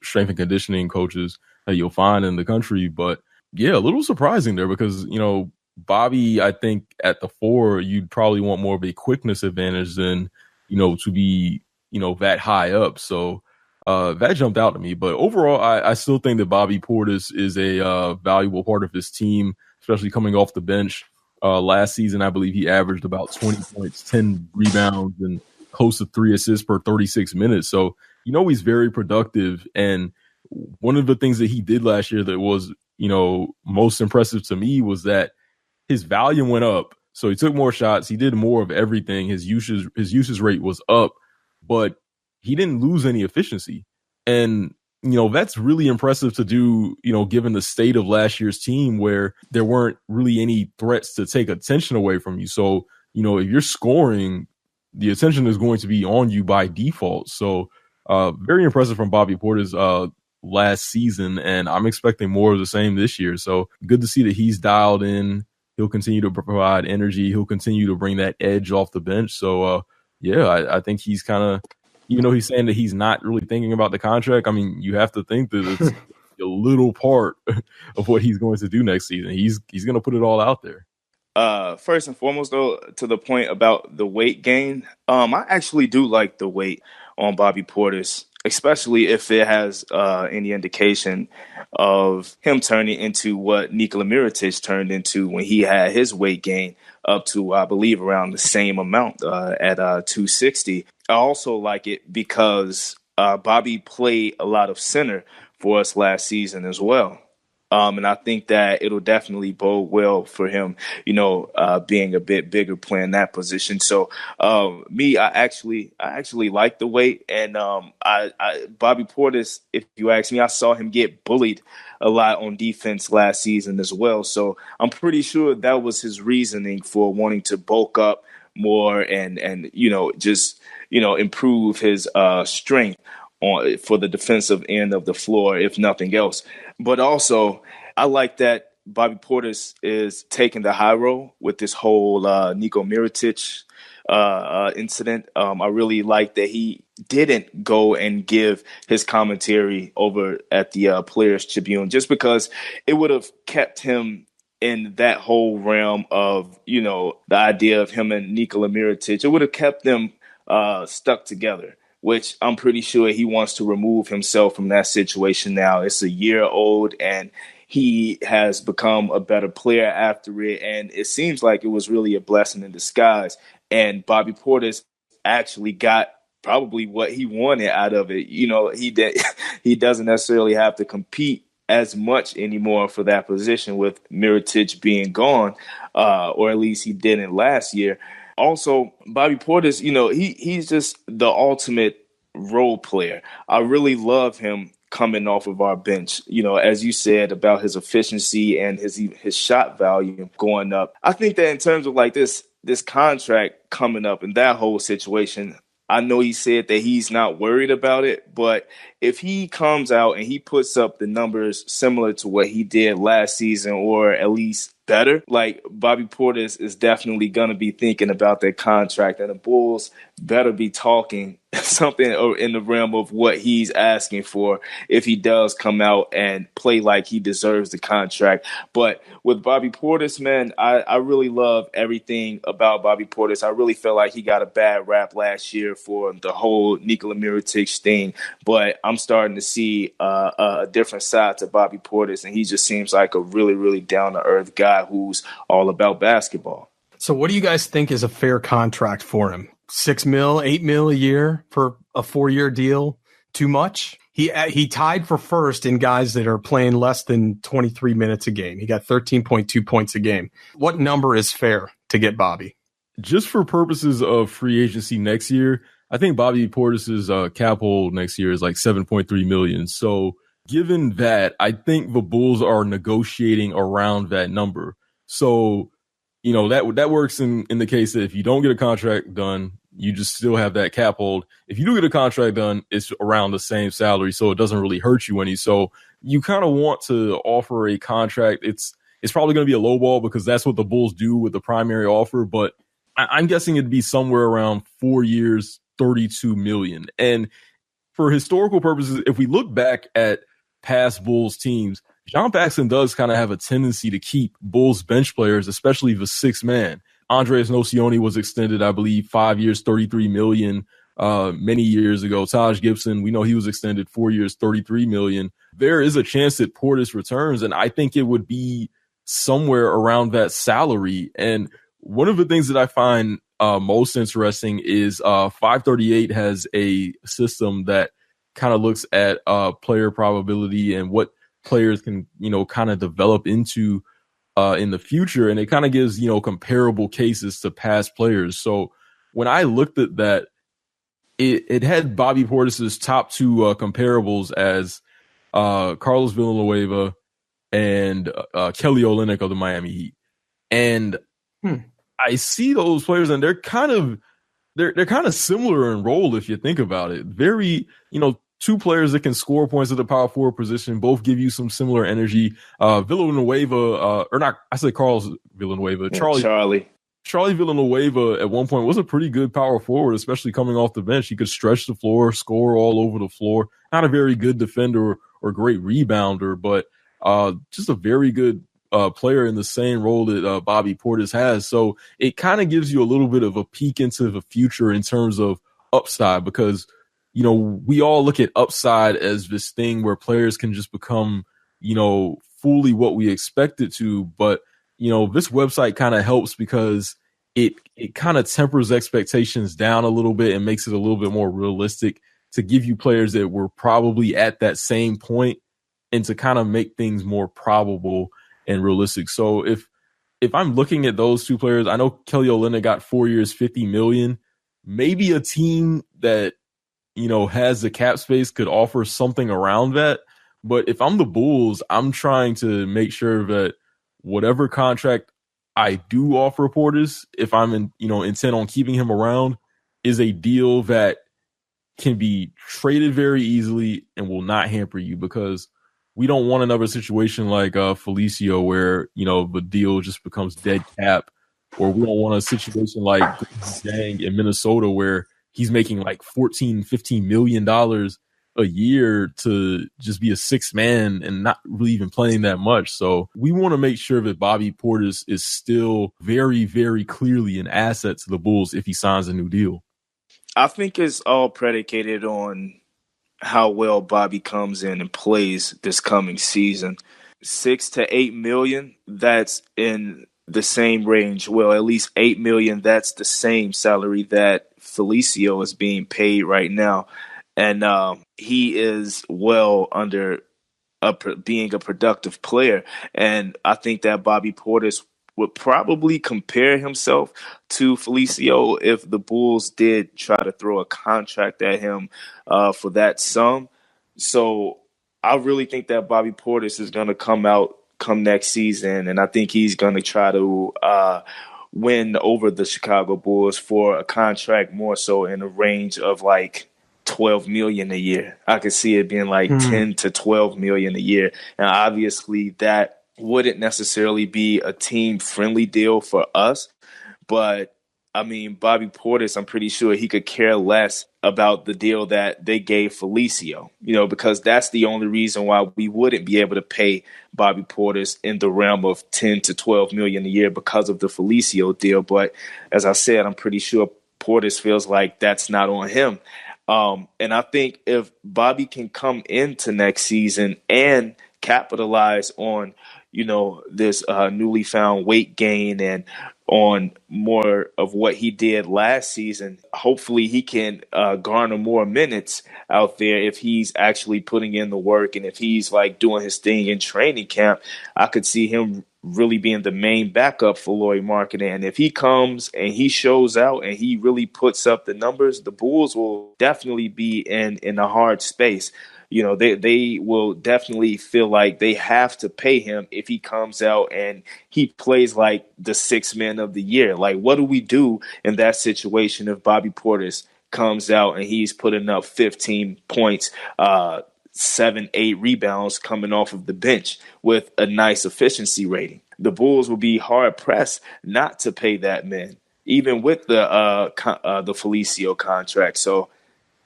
strength and conditioning coaches that you'll find in the country. But yeah, a little surprising there because, Bobby, I think at the 4, you'd probably want more of a quickness advantage than, to be, that high up. So that jumped out to me. But overall, I still think that Bobby Portis is a valuable part of his team, especially coming off the bench. Last season, I believe he averaged about 20 points, 10 rebounds, and close to 3 assists per 36 minutes. So, he's very productive. And one of the things that he did last year that was, most impressive to me was that his volume went up. So he took more shots. He did more of everything. His usage rate was up, but he didn't lose any efficiency. And, that's really impressive to do, given the state of last year's team where there weren't really any threats to take attention away from you. So, if you're scoring, the attention is going to be on you by default. So very impressive from Bobby Portis last season, and I'm expecting more of the same this year. So good to see that he's dialed in. He'll continue to provide energy. He'll continue to bring that edge off the bench. So, I think he's kind of, even though he's saying that he's not really thinking about the contract, I mean, you have to think that it's a little part of what he's going to do next season. He's going to put it all out there. First and foremost, though, to the point about the weight gain, I actually do like the weight on Bobby Portis, especially if it has any indication of him turning into what Nikola Mirotic turned into when he had his weight gain up to, I believe, around the same amount at 260. I also like it because Bobby played a lot of center for us last season as well. And I think that it'll definitely bode well for him, being a bit bigger, playing that position. So, I actually like the weight, and Bobby Portis, if you ask me, I saw him get bullied a lot on defense last season as well. So I'm pretty sure that was his reasoning for wanting to bulk up more and improve his strength for the defensive end of the floor, if nothing else. But also, I like that Bobby Portis is taking the high road with this whole Niko Mirotic incident. I really like that he didn't go and give his commentary over at the Players Tribune, just because it would have kept him in that whole realm of, the idea of him and Nikola Mirotic. It would have kept them stuck together, which I'm pretty sure he wants to remove himself from that situation now. It's a year old, and he has become a better player after it. And it seems like it was really a blessing in disguise. And Bobby Portis actually got probably what he wanted out of it. He doesn't necessarily have to compete as much anymore for that position with Mirotic being gone, or at least he didn't last year. Also, Bobby Portis, he's just the ultimate role player. I really love him coming off of our bench. As you said about his efficiency and his shot volume going up. I think that in terms of like this contract coming up and that whole situation, I know he said that he's not worried about it, but if he comes out and he puts up the numbers similar to what he did last season, or at least better, like Bobby Portis is definitely going to be thinking about that contract, and the Bulls better be talking something in the realm of what he's asking for if he does come out and play like he deserves the contract. But with Bobby Portis, man, I really love everything about Bobby Portis. I really felt like he got a bad rap last year for the whole Nikola Mirotic thing, but I'm starting to see a different side to Bobby Portis, and he just seems like a really, really down-to-earth guy who's all about basketball. So what do you guys think is a fair contract for him? $6 million, $8 million a year for a 4-year deal? Too much? He tied for first in guys that are playing less than 23 minutes a game. He got 13.2 points a game. What number is fair to get Bobby? Just for purposes of free agency next year, I think Bobby Portis's cap hold next year is like $7.3 million. So given that, I think the Bulls are negotiating around that number. So, that works in the case that if you don't get a contract done, you just still have that cap hold. If you do get a contract done, it's around the same salary, so it doesn't really hurt you any. So you kind of want to offer a contract. It's probably going to be a low ball because that's what the Bulls do with the primary offer, but I'm guessing it'd be somewhere around 4 years, $32 million. And for historical purposes, if we look back at past Bulls teams, John Paxson does kind of have a tendency to keep Bulls bench players, especially the sixth man. Andreas Nocioni was extended, I believe, 5 years, $33 million many years ago. Taj Gibson, we know he was extended 4 years, $33 million. There is a chance that Portis returns, and I think it would be somewhere around that salary. And one of the things that I find most interesting is 538 has a system that kind of looks at player probability and what players can, kind of develop into in the future. And it kind of gives, comparable cases to past players. So when I looked at that, it had Bobby Portis's top two comparables as Carlos Villanueva and Kelly Olynyk of the Miami Heat. And I see those players, and they're kind of similar in role if you think about it. Very, two players that can score points at the power forward position, both give you some similar energy. Villanueva, Carlos Villanueva, yeah, Charlie Villanueva at one point was a pretty good power forward, especially coming off the bench. He could stretch the floor, score all over the floor. Not a very good defender or great rebounder, but just a very good player in the same role that Bobby Portis has. So it kind of gives you a little bit of a peek into the future in terms of upside, because we all look at upside as this thing where players can just become, fully what we expect it to. But, this website kind of helps because it kind of tempers expectations down a little bit and makes it a little bit more realistic to give you players that were probably at that same point and to kind of make things more probable and realistic. So if I'm looking at those two players, I know Kelly Olynyk got 4 years, $50 million. Maybe a team that, has the cap space could offer something around that. But if I'm the Bulls, I'm trying to make sure that whatever contract I do offer Portis, if I'm intent on keeping him around, is a deal that can be traded very easily and will not hamper you, because we don't want another situation like Felicio where, the deal just becomes dead cap, or we don't want a situation like Zhang in Minnesota where he's making like $14-15 million a year to just be a sixth man and not really even playing that much. So we want to make sure that Bobby Portis is still very, very clearly an asset to the Bulls if he signs a new deal. I think it's all predicated on how well Bobby comes in and plays this coming season. 6 to 8 million, that's in the same range. Well, at least 8 million, that's the same salary that Felicio is being paid right now. And he is well under being a productive player. And I think that Bobby Portis would probably compare himself to Felicio if the Bulls did try to throw a contract at him for that sum. So I really think that Bobby Portis is going to come next season, and I think he's going to try to win over the Chicago Bulls for a contract more so in the range of like $12 million a year. I could see it being like 10 to 12 million a year. And obviously that wouldn't necessarily be a team friendly deal for us, but I mean, Bobby Portis, I'm pretty sure he could care less about the deal that they gave Felicio, because that's the only reason why we wouldn't be able to pay Bobby Portis in the realm of 10 to 12 million a year because of the Felicio deal. But as I said, I'm pretty sure Portis feels like that's not on him. And I think if Bobby can come into next season and capitalize on, this newly found weight gain and on more of what he did last season. Hopefully he can garner more minutes out there if he's actually putting in the work, and if he's like doing his thing in training camp. I could see him really being the main backup for Lauri Markkanen. And if he comes and he shows out and he really puts up the numbers, the Bulls will definitely be in a hard space. You know, they will definitely feel like they have to pay him if he comes out and he plays like the sixth man of the year. Like, what do we do in that situation if Bobby Portis comes out and he's putting up 15 points, 7-8 rebounds coming off of the bench with a nice efficiency rating? The Bulls will be hard pressed not to pay that man, even with the Felicio contract. So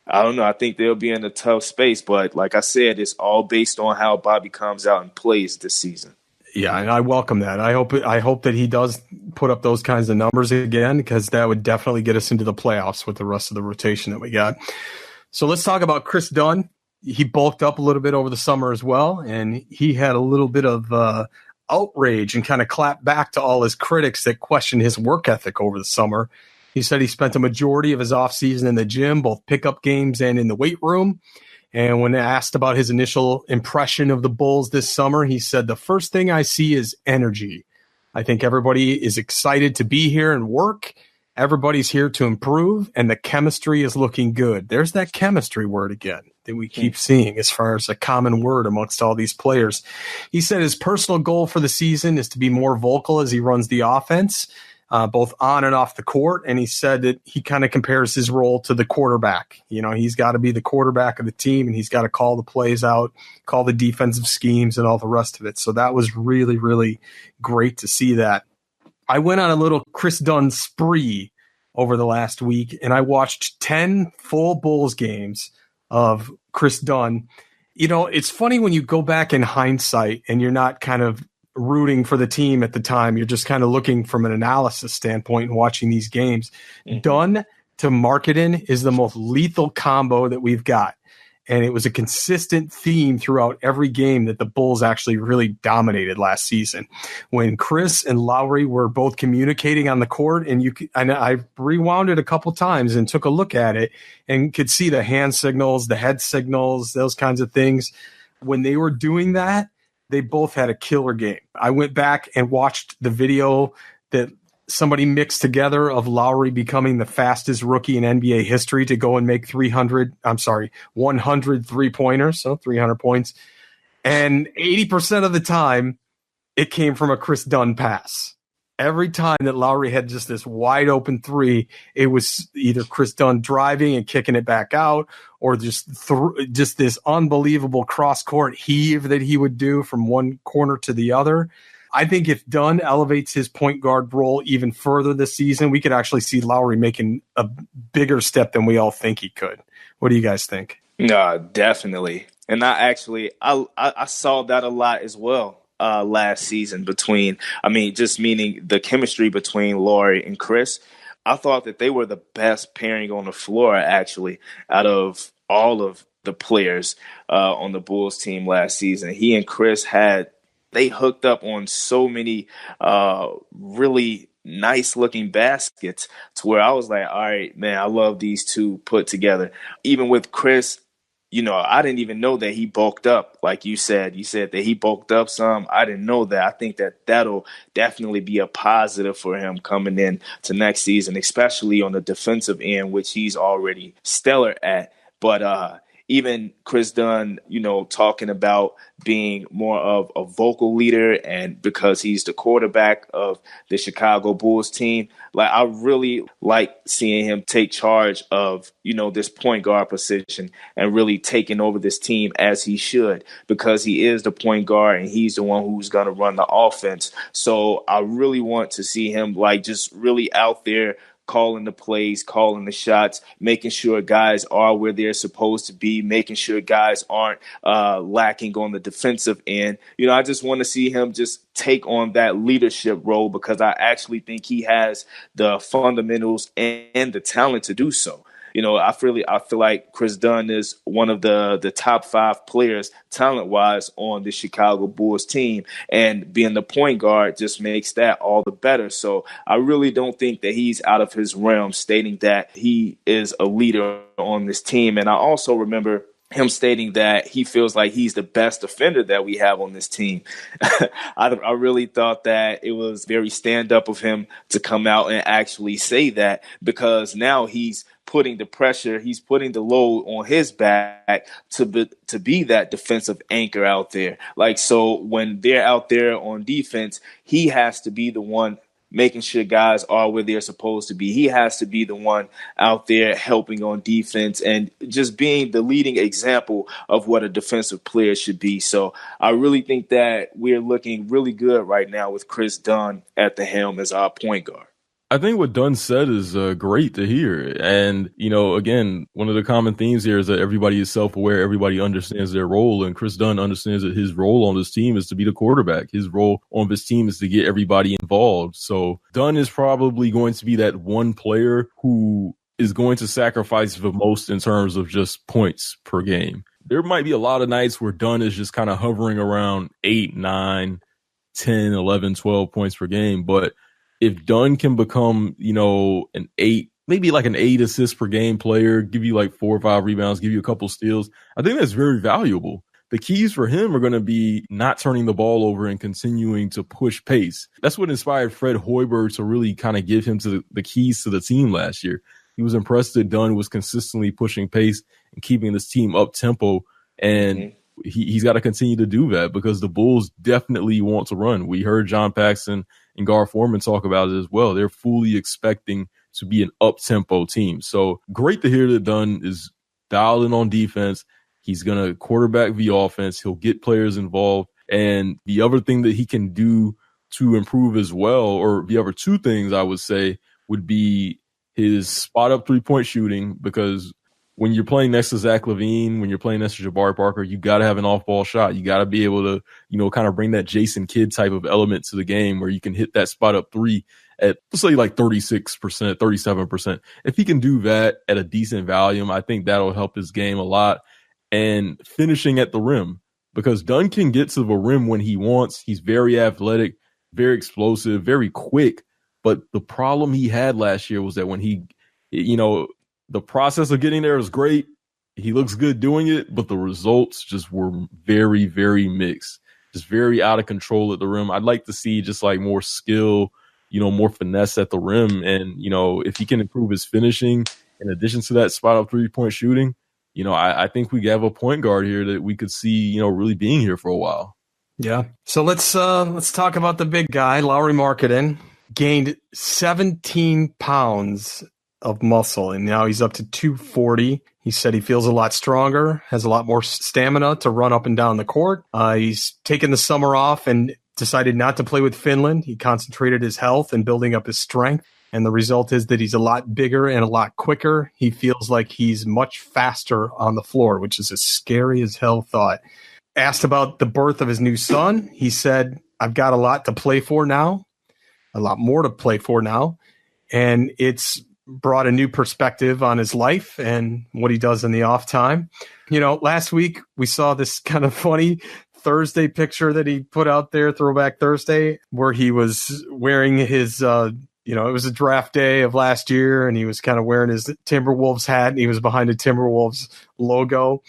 I don't know. I think they'll be in a tough space, but like I said, it's all based on how Bobby comes out and plays this season. Yeah, and I welcome that. I hope that he does put up those kinds of numbers again, because that would definitely get us into the playoffs with the rest of the rotation that we got. So let's talk about Chris Dunn. He bulked up a little bit over the summer as well, and he had a little bit of outrage and kind of clapped back to all his critics that questioned his work ethic over the summer. He said he spent a majority of his offseason in the gym, both pickup games and in the weight room. And when asked about his initial impression of the Bulls this summer, he said, "The first thing I see is energy. I think everybody is excited to be here and work. Everybody's here to improve, and the chemistry is looking good." There's that chemistry word again that we keep seeing as far as a common word amongst all these players. He said his personal goal for the season is to be more vocal as he runs the offense, both on and off the court. And he said that he kind of compares his role to the quarterback. You know, he's got to be the quarterback of the team, and he's got to call the plays out, call the defensive schemes and all the rest of it. So that was really, really great to see that. I went on a little Chris Dunn spree over the last week, and I watched 10 full Bulls games of Chris Dunn. You know, it's funny when you go back in hindsight and you're not kind of rooting for the team at the time. You're just kind of looking from an analysis standpoint and watching these games. Dunn to Markkanen is the most lethal combo that we've got. And it was a consistent theme throughout every game that the Bulls actually really dominated last season. When Chris and Lauri were both communicating on the court, and I rewound it a couple times and took a look at it and could see the hand signals, the head signals, those kinds of things. When they were doing that, they both had a killer game. I went back and watched the video that somebody mixed together of Lauri becoming the fastest rookie in NBA history to go and make 100 3-pointers, so 300 points. And 80% of the time, it came from a Chris Dunn pass. Every time that Lauri had just this wide open three, it was either Chris Dunn driving and kicking it back out, or just this unbelievable cross-court heave that he would do from one corner to the other. I think if Dunn elevates his point guard role even further this season, we could actually see Lauri making a bigger step than we all think he could. What do you guys think? No, definitely. And I saw that a lot as well last season meaning the chemistry between Lauri and Chris. I thought that they were the best pairing on the floor, actually, out of all of the players on the Bulls team last season. He and Chris they hooked up on so many really nice looking baskets to where I was like, all right, man, I love these two put together. Even with Chris, you know, I didn't even know that he bulked up. Like you said that he bulked up some. I didn't know that. I think that'll definitely be a positive for him coming in to next season, especially on the defensive end, which he's already stellar at. But even Chris Dunn, you know, talking about being more of a vocal leader, and because he's the quarterback of the Chicago Bulls team, like I really like seeing him take charge of, you know, this point guard position and really taking over this team as he should, because he is the point guard and he's the one who's going to run the offense. So I really want to see him like just really out there calling the plays, calling the shots, making sure guys are where they're supposed to be, making sure guys aren't lacking on the defensive end. You know, I just want to see him just take on that leadership role, because I actually think he has the fundamentals and the talent to do so. I feel like Chris Dunn is one of the top 5 players talent-wise on the Chicago Bulls team, and being the point guard just makes that all the better. So I really don't think that he's out of his realm stating that he is a leader on this team. And I also remember him stating that he feels like he's the best defender that we have on this team. I really thought that it was very stand-up of him to come out and actually say that, because now he's putting the pressure, he's putting the load on his back to be that defensive anchor out there. Like, so when they're out there on defense, he has to be the one making sure guys are where they're supposed to be. He has to be the one out there helping on defense and just being the leading example of what a defensive player should be. So I really think that we're looking really good right now with Chris Dunn at the helm as our point guard. I think what Dunn said is great to hear. And, again, one of the common themes here is that everybody is self-aware. Everybody understands their role. And Chris Dunn understands that his role on this team is to be the quarterback. His role on this team is to get everybody involved. So Dunn is probably going to be that one player who is going to sacrifice the most in terms of just points per game. There might be a lot of nights where Dunn is just kind of hovering around 8, 9, 10, 11, 12 points per game. But if Dunn can become, an 8, maybe like an 8 assists per game player, give you like 4 or 5 rebounds, give you a couple steals, I think that's very valuable. The keys for him are going to be not turning the ball over and continuing to push pace. That's what inspired Fred Hoiberg to really kind of give him the keys to the team last year. He was impressed that Dunn was consistently pushing pace and keeping this team up tempo. And he's got to continue to do that because the Bulls definitely want to run. We heard John Paxson and Gar Forman talk about it as well. They're fully expecting to be an up-tempo team. So great to hear that Dunn is dialed in on defense. He's going to quarterback the offense. He'll get players involved. And the other thing that he can do to improve as well, or the other 2 things I would say, would be his spot-up three-point shooting, because when you're playing next to Zach LaVine, when you're playing next to Jabari Parker, you got to have an off-ball shot. You got to be able to, kind of bring that Jason Kidd type of element to the game where you can hit that spot-up 3 at, let's say, like 36%, 37%. If he can do that at a decent volume, I think that'll help his game a lot. And finishing at the rim, because Dunn can get to the rim when he wants. He's very athletic, very explosive, very quick. But the problem he had last year was that when he, the process of getting there is great. He looks good doing it, but the results just were very, very mixed, just very out of control at the rim. I'd like to see just like more skill, more finesse at the rim. And, if he can improve his finishing in addition to that spot up 3-point shooting, I think we have a point guard here that we could see, really being here for a while. Yeah. So let's talk about the big guy, Lauri Markkanen. Gained 17 pounds of muscle, and now he's up to 240. He said he feels a lot stronger, has a lot more stamina to run up and down the court. He's taken the summer off and decided not to play with Finland. He concentrated his health and building up his strength, and the result is that he's a lot bigger and a lot quicker. He feels like he's much faster on the floor, which is a scary as hell thought. Asked about the birth of his new son, he said, "I've got a lot to play for now, a lot more to play for now, and it's brought a new perspective on his life and what he does in the off time." Last week we saw this kind of funny Thursday picture that he put out there, Throwback Thursday, where he was wearing his, it was a draft day of last year, and he was kind of wearing his Timberwolves hat, and he was behind a Timberwolves logo.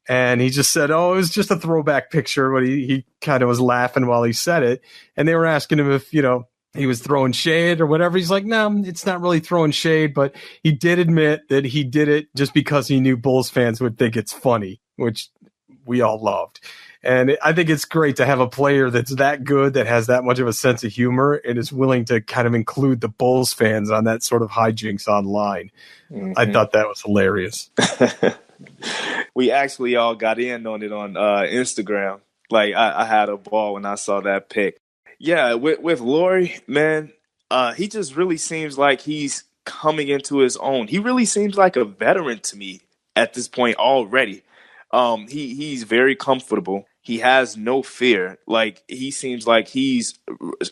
And he just said, "Oh, it was just a throwback picture," but he kind of was laughing while he said it. And they were asking him if, he was throwing shade or whatever. He's like, "No, it's not really throwing shade," but he did admit that he did it just because he knew Bulls fans would think it's funny, which we all loved. And I think it's great to have a player that's that good, that has that much of a sense of humor, and is willing to kind of include the Bulls fans on that sort of hijinks online. Mm-hmm. I thought that was hilarious. We actually all got in on it on Instagram. Like, I had a ball when I saw that pic. Yeah, with Lauri, man, he just really seems like he's coming into his own. He really seems like a veteran to me at this point already. He's very comfortable. He has no fear. Like, he seems like he's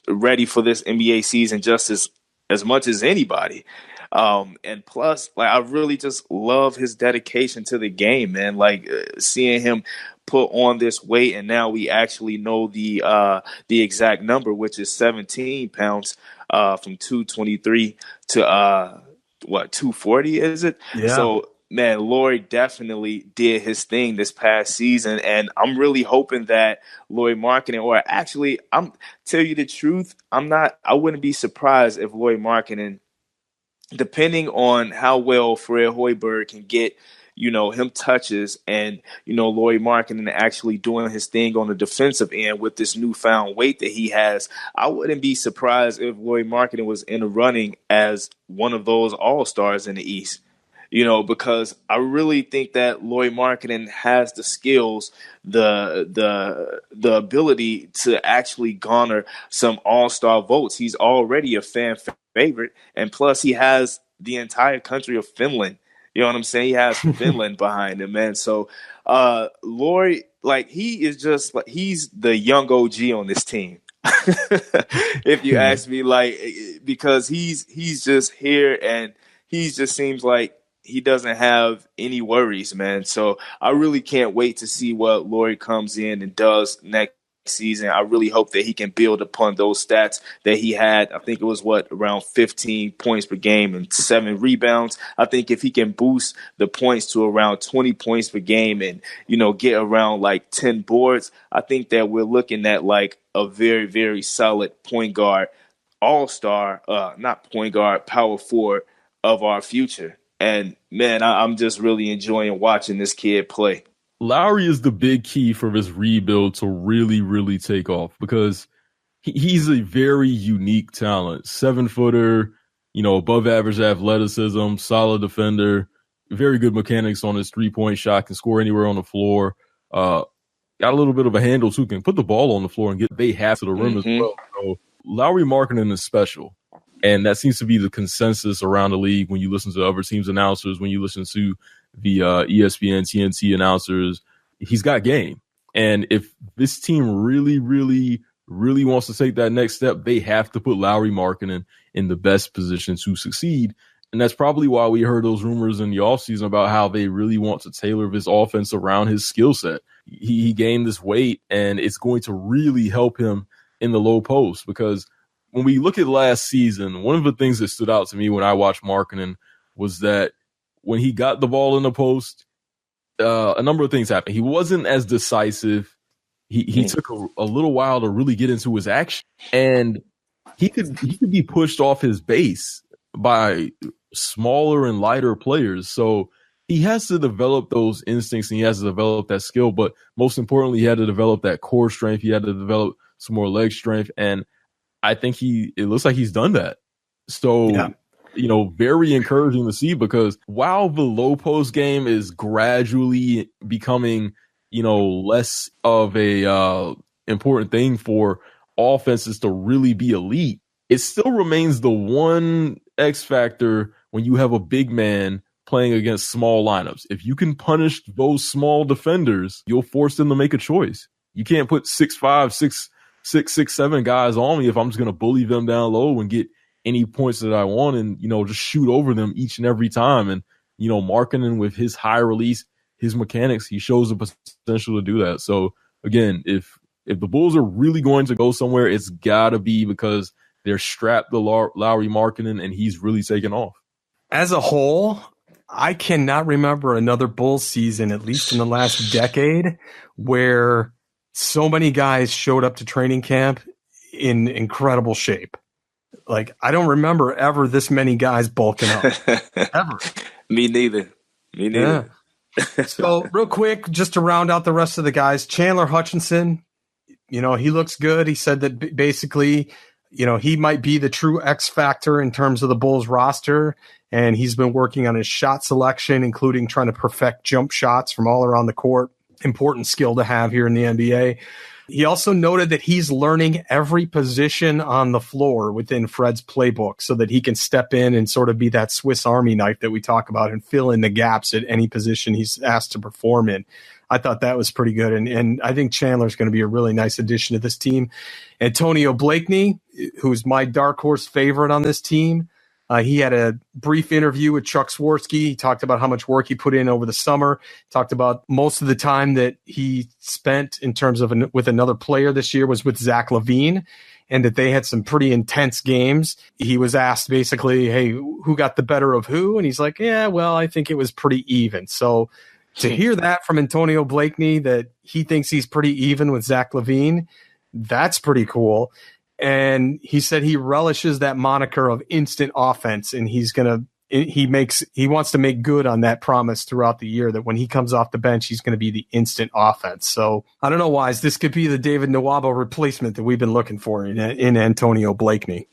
ready for this NBA season just as much as anybody. And plus, like, I really just love his dedication to the game, man. Like seeing him put on this weight, and now we actually know the exact number, which is 17 pounds, from 223 to 240, is it? Yeah. So, man, Lloyd definitely did his thing this past season, and I'm really hoping that Lloyd Marketing, or actually, tell you the truth, I wouldn't be surprised if Lloyd Marketing, depending on how well Fred Hoiberg can get, him touches, and, Lloyd Marketing actually doing his thing on the defensive end with this newfound weight that he has, I wouldn't be surprised if Lloyd Marketing was in the running as one of those all-stars in the East. Because I really think that Lloyd Marketing has the skills, the ability to actually garner some all-star votes. He's already a fan favorite, and plus he has the entire country of Finland. You know what I'm saying? He has Finland behind him, man. So Lloyd, like, he is just like, he's the young OG on this team. If you ask me, like, because he's just here, and he just seems like he doesn't have any worries, man. So I really can't wait to see what Lloyd comes in and does next season. I really hope that he can build upon those stats that he had. I think it was around 15 points per game and 7 rebounds. I think if he can boost the points to around 20 points per game and, get around like 10 boards, I think that we're looking at like a very, very solid point guard, all-star, not point guard, power forward of our future. And, man, I'm just really enjoying watching this kid play. Lowry is the big key for this rebuild to really, really take off, because he's a very unique talent. 7-footer, above average athleticism, solid defender, very good mechanics on his 3-point shot, can score anywhere on the floor. Got a little bit of a handle too, can put the ball on the floor and get they half to the rim as well. So Lowry Markkanen is special. And that seems to be the consensus around the league when you listen to other teams' announcers, when you listen to the ESPN, TNT announcers. He's got game. And if this team really, really, really wants to take that next step, they have to put Lowry Markkanen in the best position to succeed. And that's probably why we heard those rumors in the offseason about how they really want to tailor this offense around his skill set. He gained this weight, and it's going to really help him in the low post, because when we look at last season, one of the things that stood out to me when I watched Markkanen was that when he got the ball in the post, a number of things happened. He wasn't as decisive. He took a little while to really get into his action, and he could be pushed off his base by smaller and lighter players. So he has to develop those instincts, and he has to develop that skill. But most importantly, he had to develop that core strength. He had to develop some more leg strength, and I think it looks like he's done that. So, very encouraging to see, because while the low post game is gradually becoming, less of a important thing for offenses to really be elite, it still remains the one X factor when you have a big man playing against small lineups. If you can punish those small defenders, you'll force them to make a choice. You can't put 6'5", 6'7" guys on me if I'm just going to bully them down low and get any points that I want and, just shoot over them each and every time. And, Markkanen, with his high release, his mechanics, he shows the potential to do that. So again, if the Bulls are really going to go somewhere, it's got to be because they're strapped to Lowry Markkanen, and he's really taken off. As a whole, I cannot remember another Bulls season, at least in the last decade, where so many guys showed up to training camp in incredible shape. Like, I don't remember ever this many guys bulking up. Ever. Me neither. Yeah. So real quick, just to round out the rest of the guys, Chandler Hutchinson, he looks good. He said that basically, he might be the true X factor in terms of the Bulls roster. And he's been working on his shot selection, including trying to perfect jump shots from all around the court. Important skill to have here in the NBA. He also noted that he's learning every position on the floor within Fred's playbook so that he can step in and sort of be that Swiss Army knife that we talk about and fill in the gaps at any position he's asked to perform in. I thought that was pretty good. And I think Chandler's going to be a really nice addition to this team. Antonio Blakeney, who's my dark horse favorite on this team, He had a brief interview with Chuck Swirsky. He talked about how much work he put in over the summer, talked about most of the time that he spent in terms of with another player this year was with Zach LaVine, and that they had some pretty intense games. He was asked basically, hey, who got the better of who? And he's like, yeah, well, I think it was pretty even. So to hear that from Antonio Blakeney, that he thinks he's pretty even with Zach LaVine, that's pretty cool. And he said he relishes that moniker of instant offense, and he wants to make good on that promise throughout the year that when he comes off the bench, he's going to be the instant offense. So I don't know, Wise, this could be the David Nwaba replacement that we've been looking for in Antonio Blakeney.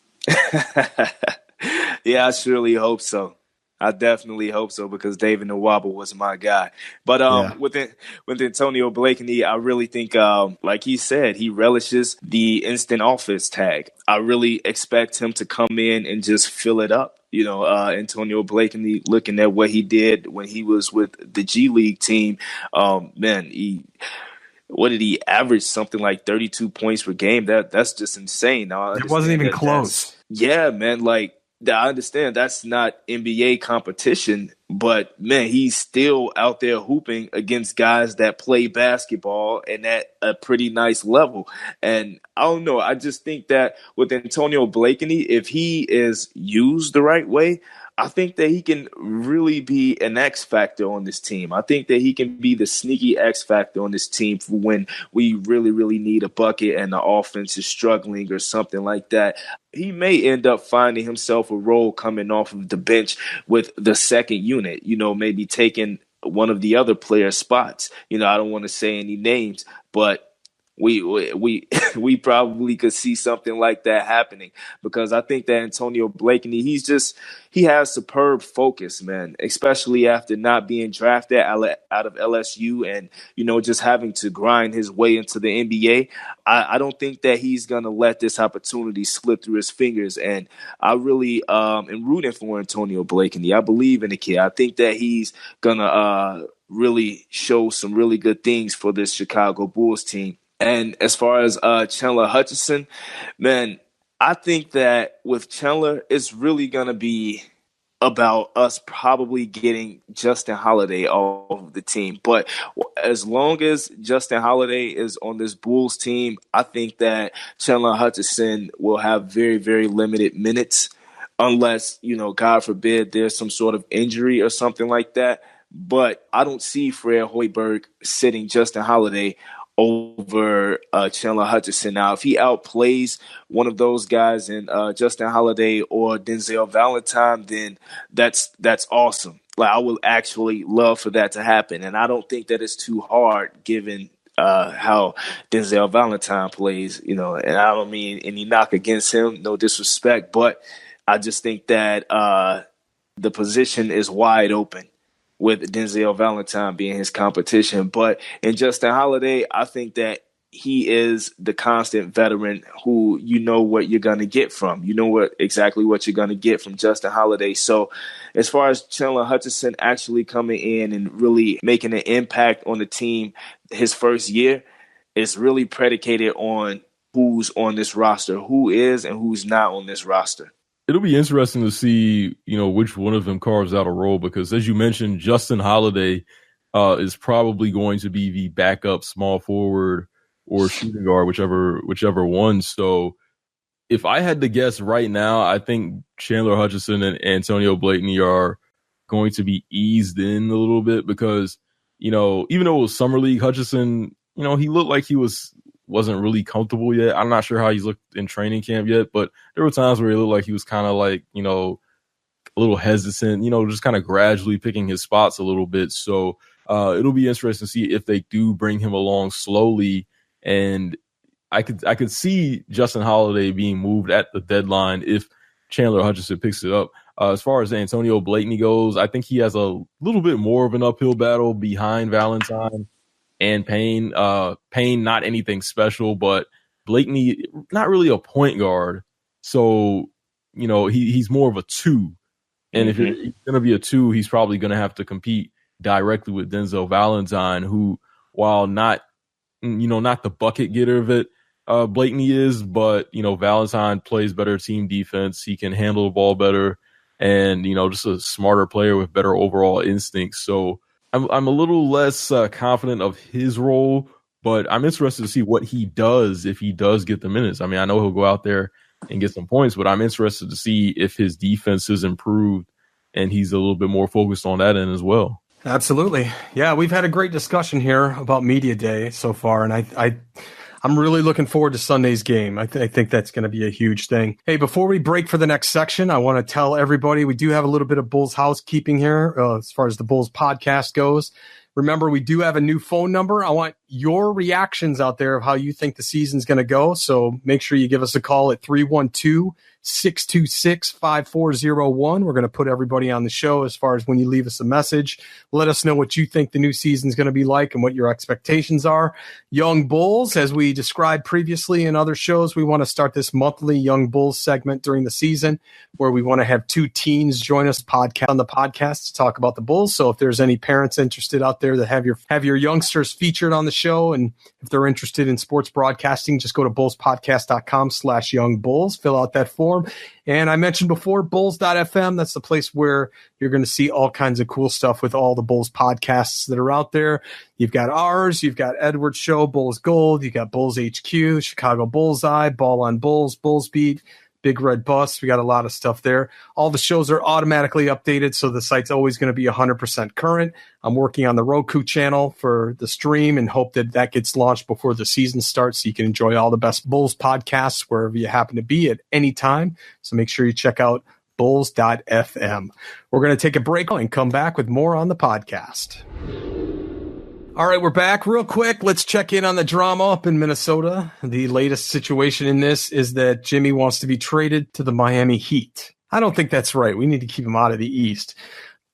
Yeah, I surely hope so. I definitely hope so, because David Nwaba was my guy. But with Antonio Blakeney, I really think, like he said, he relishes the instant offense tag. I really expect him to come in and just fill it up. Antonio Blakeney, looking at what he did when he was with the G League team, what did he average? Something like 32 points per game. That's just insane. It wasn't even close. Yeah, man. Like, I understand that's not NBA competition, but man, he's still out there hooping against guys that play basketball and at a pretty nice level. And I don't know, I just think that with Antonio Blakeney, if he is used the right way, I think that he can really be an X factor on this team. I think that he can be the sneaky X factor on this team for when we really, really need a bucket and the offense is struggling or something like that. He may end up finding himself a role coming off of the bench with the second unit, maybe taking one of the other players' spots. I don't want to say any names, but we probably could see something like that happening, because I think that Antonio Blakeney, he has superb focus, man, especially after not being drafted out of LSU and, just having to grind his way into the NBA. I don't think that he's going to let this opportunity slip through his fingers. And I really am rooting for Antonio Blakeney. I believe in the kid. I think that he's going to really show some really good things for this Chicago Bulls team. And as far as Chandler Hutchison, man, I think that with Chandler, it's really going to be about us probably getting Justin Holiday off of the team. But as long as Justin Holiday is on this Bulls team, I think that Chandler Hutchison will have very, very limited minutes, unless, God forbid, there's some sort of injury or something like that. But I don't see Fred Hoiberg sitting Justin Holiday over Chandler Hutchison. Now, if he outplays one of those guys in Justin Holiday or Denzel Valentine, then that's awesome. Like, I would actually love for that to happen. And I don't think that it's too hard given how Denzel Valentine plays, and I don't mean any knock against him, no disrespect, but I just think that the position is wide open with Denzel Valentine being his competition. But in Justin Holiday, I think that he is the constant veteran who what you're going to get from. Exactly what you're going to get from Justin Holiday. So as far as Chandler Hutchison actually coming in and really making an impact on the team his first year, it's really predicated on who's on this roster, who is and who's not on this roster. It'll be interesting to see, which one of them carves out a role, because as you mentioned, Justin Holiday is probably going to be the backup small forward or shooting guard, whichever one. So if I had to guess right now, I think Chandler Hutchison and Antonio Blakeney are going to be eased in a little bit, because, even though it was Summer League, Hutchison, he looked like he wasn't really comfortable yet. I'm not sure how he's looked in training camp yet, but there were times where he looked like he was kind of like, a little hesitant, just kind of gradually picking his spots a little bit. So it'll be interesting to see if they do bring him along slowly. And I could see Justin Holiday being moved at the deadline if Chandler Hutchison picks it up. As far as Antonio Blakeney goes, I think he has a little bit more of an uphill battle behind Valentine and Payne. Payne, not anything special, but Blakeney, not really a point guard. So, he's more of a two. And if he's going to be a two, he's probably going to have to compete directly with Denzel Valentine, who, while not the bucket getter of it, Blakeney is, but, Valentine plays better team defense. He can handle the ball better. and, just a smarter player with better overall instincts. So I'm a little less confident of his role, but I'm interested to see what he does if he does get the minutes. I mean, I know he'll go out there and get some points, but I'm interested to see if his defense is improved and he's a little bit more focused on that end as well. Absolutely. Yeah, we've had a great discussion here about Media Day so far, and I'm really looking forward to Sunday's game. I think that's going to be a huge thing. Hey, before we break for the next section, I want to tell everybody we do have a little bit of Bulls housekeeping here as far as the Bulls podcast goes. Remember, we do have a new phone number. I want your reactions out there of how you think the season's going to go. So make sure you give us a call at 312-626-5401. We're going to put everybody on the show as far as when you leave us a message. Let us know what you think the new season's going to be like and what your expectations are. Young Bulls, as we described previously in other shows, we want to start this monthly Young Bulls segment during the season where we want to have 2 teens join us on the podcast to talk about the Bulls. So if there's any parents interested out there that have your youngsters featured on the show, and if they're interested in sports broadcasting, just go to bullspodcast.com/youngbulls, fill out that form. And I mentioned before, bulls.fm, that's the place where you're going to see all kinds of cool stuff with all the Bulls podcasts that are out there. You've got ours, you've got Edward Show, Bulls Gold, you've got Bulls HQ, Chicago Bullseye, Ball on Bulls, Bulls Beat, Big Red Bus. We got a lot of stuff there. All the shows are automatically updated, so the site's always going to be 100% current. I'm working on the Roku channel for the stream and hope that gets launched before the season starts so you can enjoy all the best Bulls podcasts wherever you happen to be at any time. So make sure you check out bulls.fm. We're going to take a break and come back with more on the podcast. All right, we're back real quick. Let's check in on the drama up in Minnesota. The latest situation in this is that Jimmy wants to be traded to the Miami Heat. I don't think that's right. We need to keep him out of the East.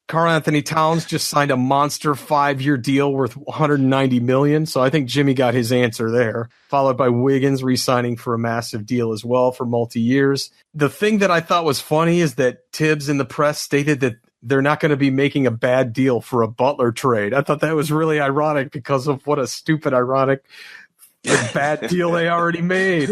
Karl Anthony Towns just signed a monster 5-year deal worth $190 million. So I think Jimmy got his answer there, followed by Wiggins re-signing for a massive deal as well for multi-years. The thing that I thought was funny is that Tibbs in the press stated that they're not going to be making a bad deal for a Butler trade. I thought that was really ironic because of what a stupid, ironic, bad deal they already made.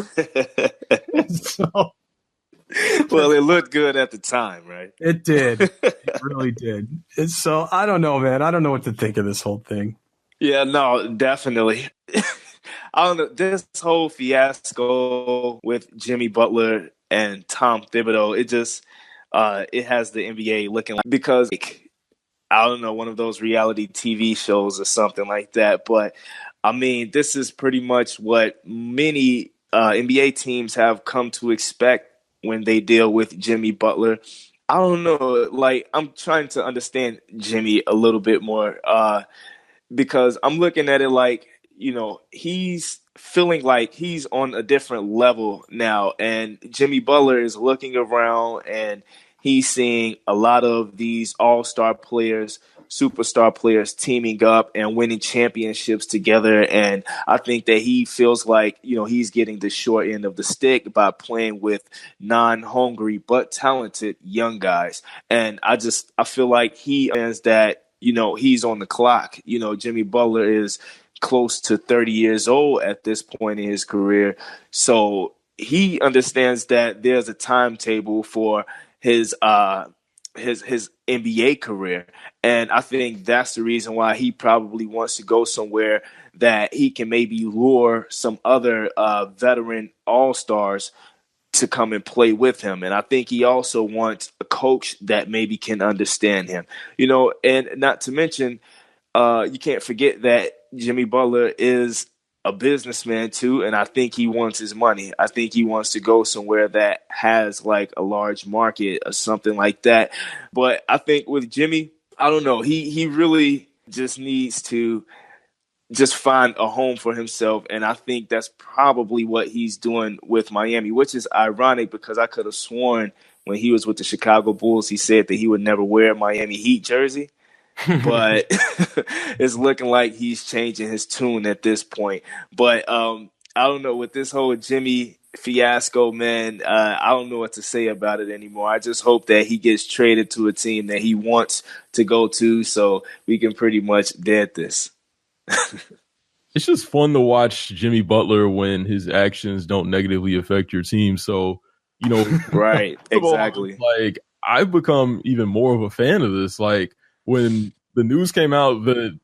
Well, it looked good at the time, right? It did. It really did. So I don't know, man. I don't know what to think of this whole thing. Yeah, no, definitely. I don't know. This whole fiasco with Jimmy Butler and Tom Thibodeau, it just it has the NBA looking like, because I don't know, one of those reality TV shows or something like that. But I mean, this is pretty much what many NBA teams have come to expect when they deal with Jimmy Butler. I don't know, like, I'm trying to understand Jimmy a little bit more because I'm looking at it like, he's feeling like he's on a different level now. And Jimmy Butler is looking around and he's seeing a lot of these all-star players, superstar players teaming up and winning championships together. And I think that he feels like, he's getting the short end of the stick by playing with non-hungry but talented young guys. And I feel like he understands that, he's on the clock. Jimmy Butler is close to 30 years old at this point in his career. So he understands that there's a timetable for his NBA career. And I think that's the reason why he probably wants to go somewhere that he can maybe lure some other veteran all-stars to come and play with him. And I think he also wants a coach that maybe can understand him, and not to mention, you can't forget that Jimmy Butler is a businessman too, and I think he wants his money. I think he wants to go somewhere that has like a large market or something like that. But I think with Jimmy, I don't know, he really just needs to just find a home for himself, and I think that's probably what he's doing with Miami, which is ironic because I could have sworn when he was with the Chicago Bulls, he said that he would never wear a Miami Heat jersey. But it's looking like he's changing his tune at this point. But I don't know, with this whole Jimmy fiasco, man, I don't know what to say about it anymore. I just hope that he gets traded to a team that he wants to go to so we can pretty much dead this. It's just fun to watch Jimmy Butler when his actions don't negatively affect your team. So, right, exactly. Like, I've become even more of a fan of this. Like when the news came out that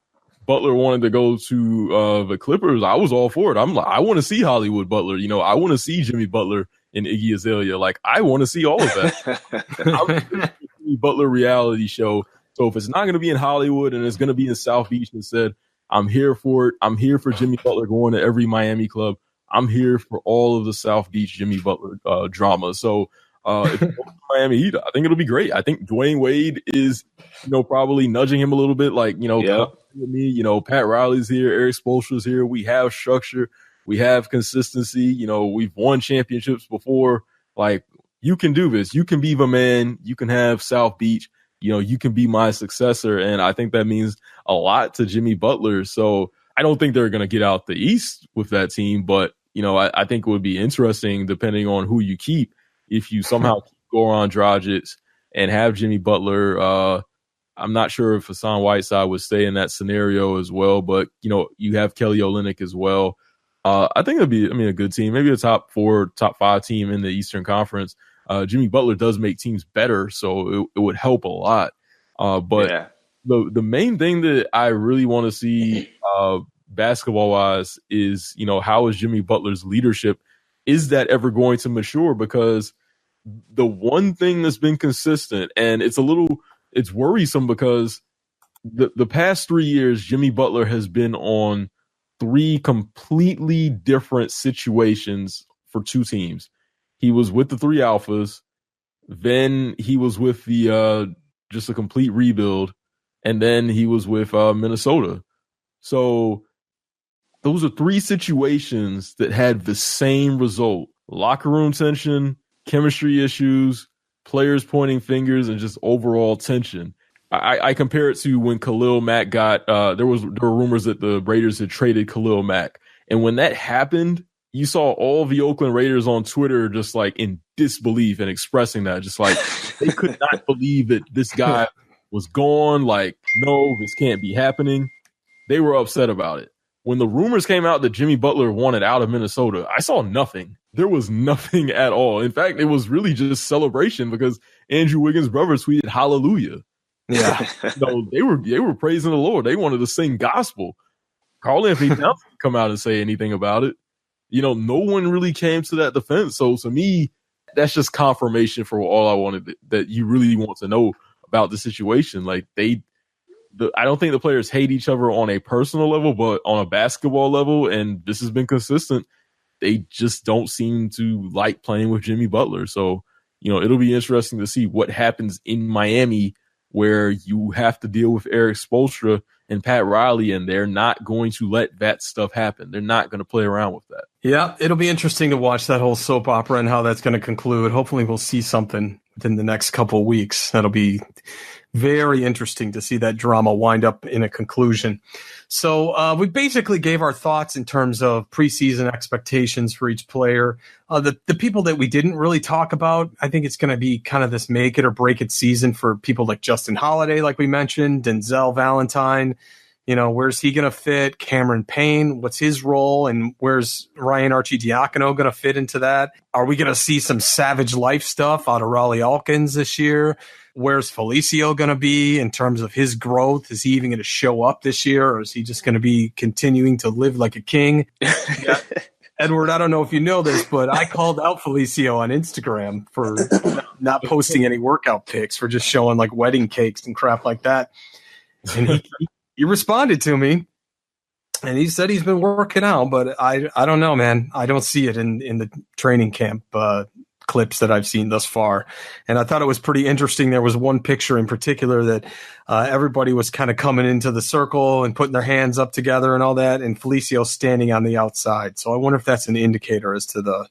Butler wanted to go to the Clippers, I was all for it. I'm like, I want to see Hollywood Butler. You know, I want to see Jimmy Butler and Iggy Azalea. Like, I want to see all of that. I'm a Jimmy Butler reality show. So if it's not going to be in Hollywood and it's going to be in South Beach instead, I'm here for it. I'm here for Jimmy Butler going to every Miami club. I'm here for all of the South Beach Jimmy Butler drama. So if it's Miami Heat, I think it'll be great. I think Dwayne Wade is, you know, probably nudging him a little bit. Like, you know, come with me. You know, Pat Riley's here, Eric Spoelstra's here. We have structure. We have consistency. You know, we've won championships before. Like, you can do this. You can be the man. You can have South Beach. You know, you can be my successor. And I think that means a lot to Jimmy Butler. So I don't think they're going to get out the East with that team. But, you know, I think it would be interesting, depending on who you keep, if you somehow keep Goran Dragic and have Jimmy Butler. I'm not sure if Hassan Whiteside would stay in that scenario as well. But, you know, you have Kelly Olynyk as well. I think it'd be, a good team, maybe a top 4, top 5 team in the Eastern Conference. Jimmy Butler does make teams better, so it would help a lot. But the main thing that I really want to see basketball-wise is, you know, how is Jimmy Butler's leadership? Is that ever going to mature? Because the one thing that's been consistent, and it's worrisome because the past 3 years, Jimmy Butler has been on 3 completely different situations for 2 teams. He was with the 3 Alphas, then he was with the just a complete rebuild, and then he was with Minnesota. So those are 3 situations that had the same result: locker room tension, chemistry issues, players pointing fingers, and just overall tension. I compare it to when Khalil Mack got there were rumors that the Raiders had traded Khalil Mack, and when that happened, you saw all the Oakland Raiders on Twitter just like in disbelief and expressing that, just like they could not believe that this guy was gone. Like, no, this can't be happening. They were upset about it. When the rumors came out that Jimmy Butler wanted out of Minnesota, I saw nothing. There was nothing at all. In fact, it was really just celebration because Andrew Wiggins' brother tweeted hallelujah. Yeah. No, they were praising the Lord. They wanted to sing gospel. Carl Anthony Towns didn't come out and say anything about it. You know, no one really came to that defense. So to me, that's just confirmation for all I wanted, that you really want to know about the situation. Like I don't think the players hate each other on a personal level, but on a basketball level, and this has been consistent, they just don't seem to like playing with Jimmy Butler. So, you know, it'll be interesting to see what happens in Miami, where you have to deal with Eric Spoelstra and Pat Riley, and they're not going to let that stuff happen. They're not going to play around with that. Yeah, it'll be interesting to watch that whole soap opera and how that's going to conclude. Hopefully we'll see something within the next couple of weeks. That'll be very interesting to see that drama wind up in a conclusion. So we basically gave our thoughts in terms of preseason expectations for each player. The people that we didn't really talk about, I think it's going to be kind of this make it or break it season for people like Justin Holiday, like we mentioned, Denzel Valentine. You know, where's he going to fit? Cameron Payne, what's his role? And where's Ryan Arcidiacono going to fit into that? Are we going to see some savage life stuff out of Raleigh Alkins this year? Where's Felicio going to be in terms of his growth? Is he even going to show up this year, or is he just going to be continuing to live like a king? Yeah. Edward, I don't know if you know this, but I called out Felicio on Instagram for not posting any workout pics, for just showing like wedding cakes and crap like that. And he responded to me, and he said he's been working out, but I don't know, man. I don't see it in the training camp clips that I've seen thus far. And I thought it was pretty interesting. There was one picture in particular that everybody was kind of coming into the circle and putting their hands up together and all that, and Felicio standing on the outside. So I wonder if that's an indicator as to the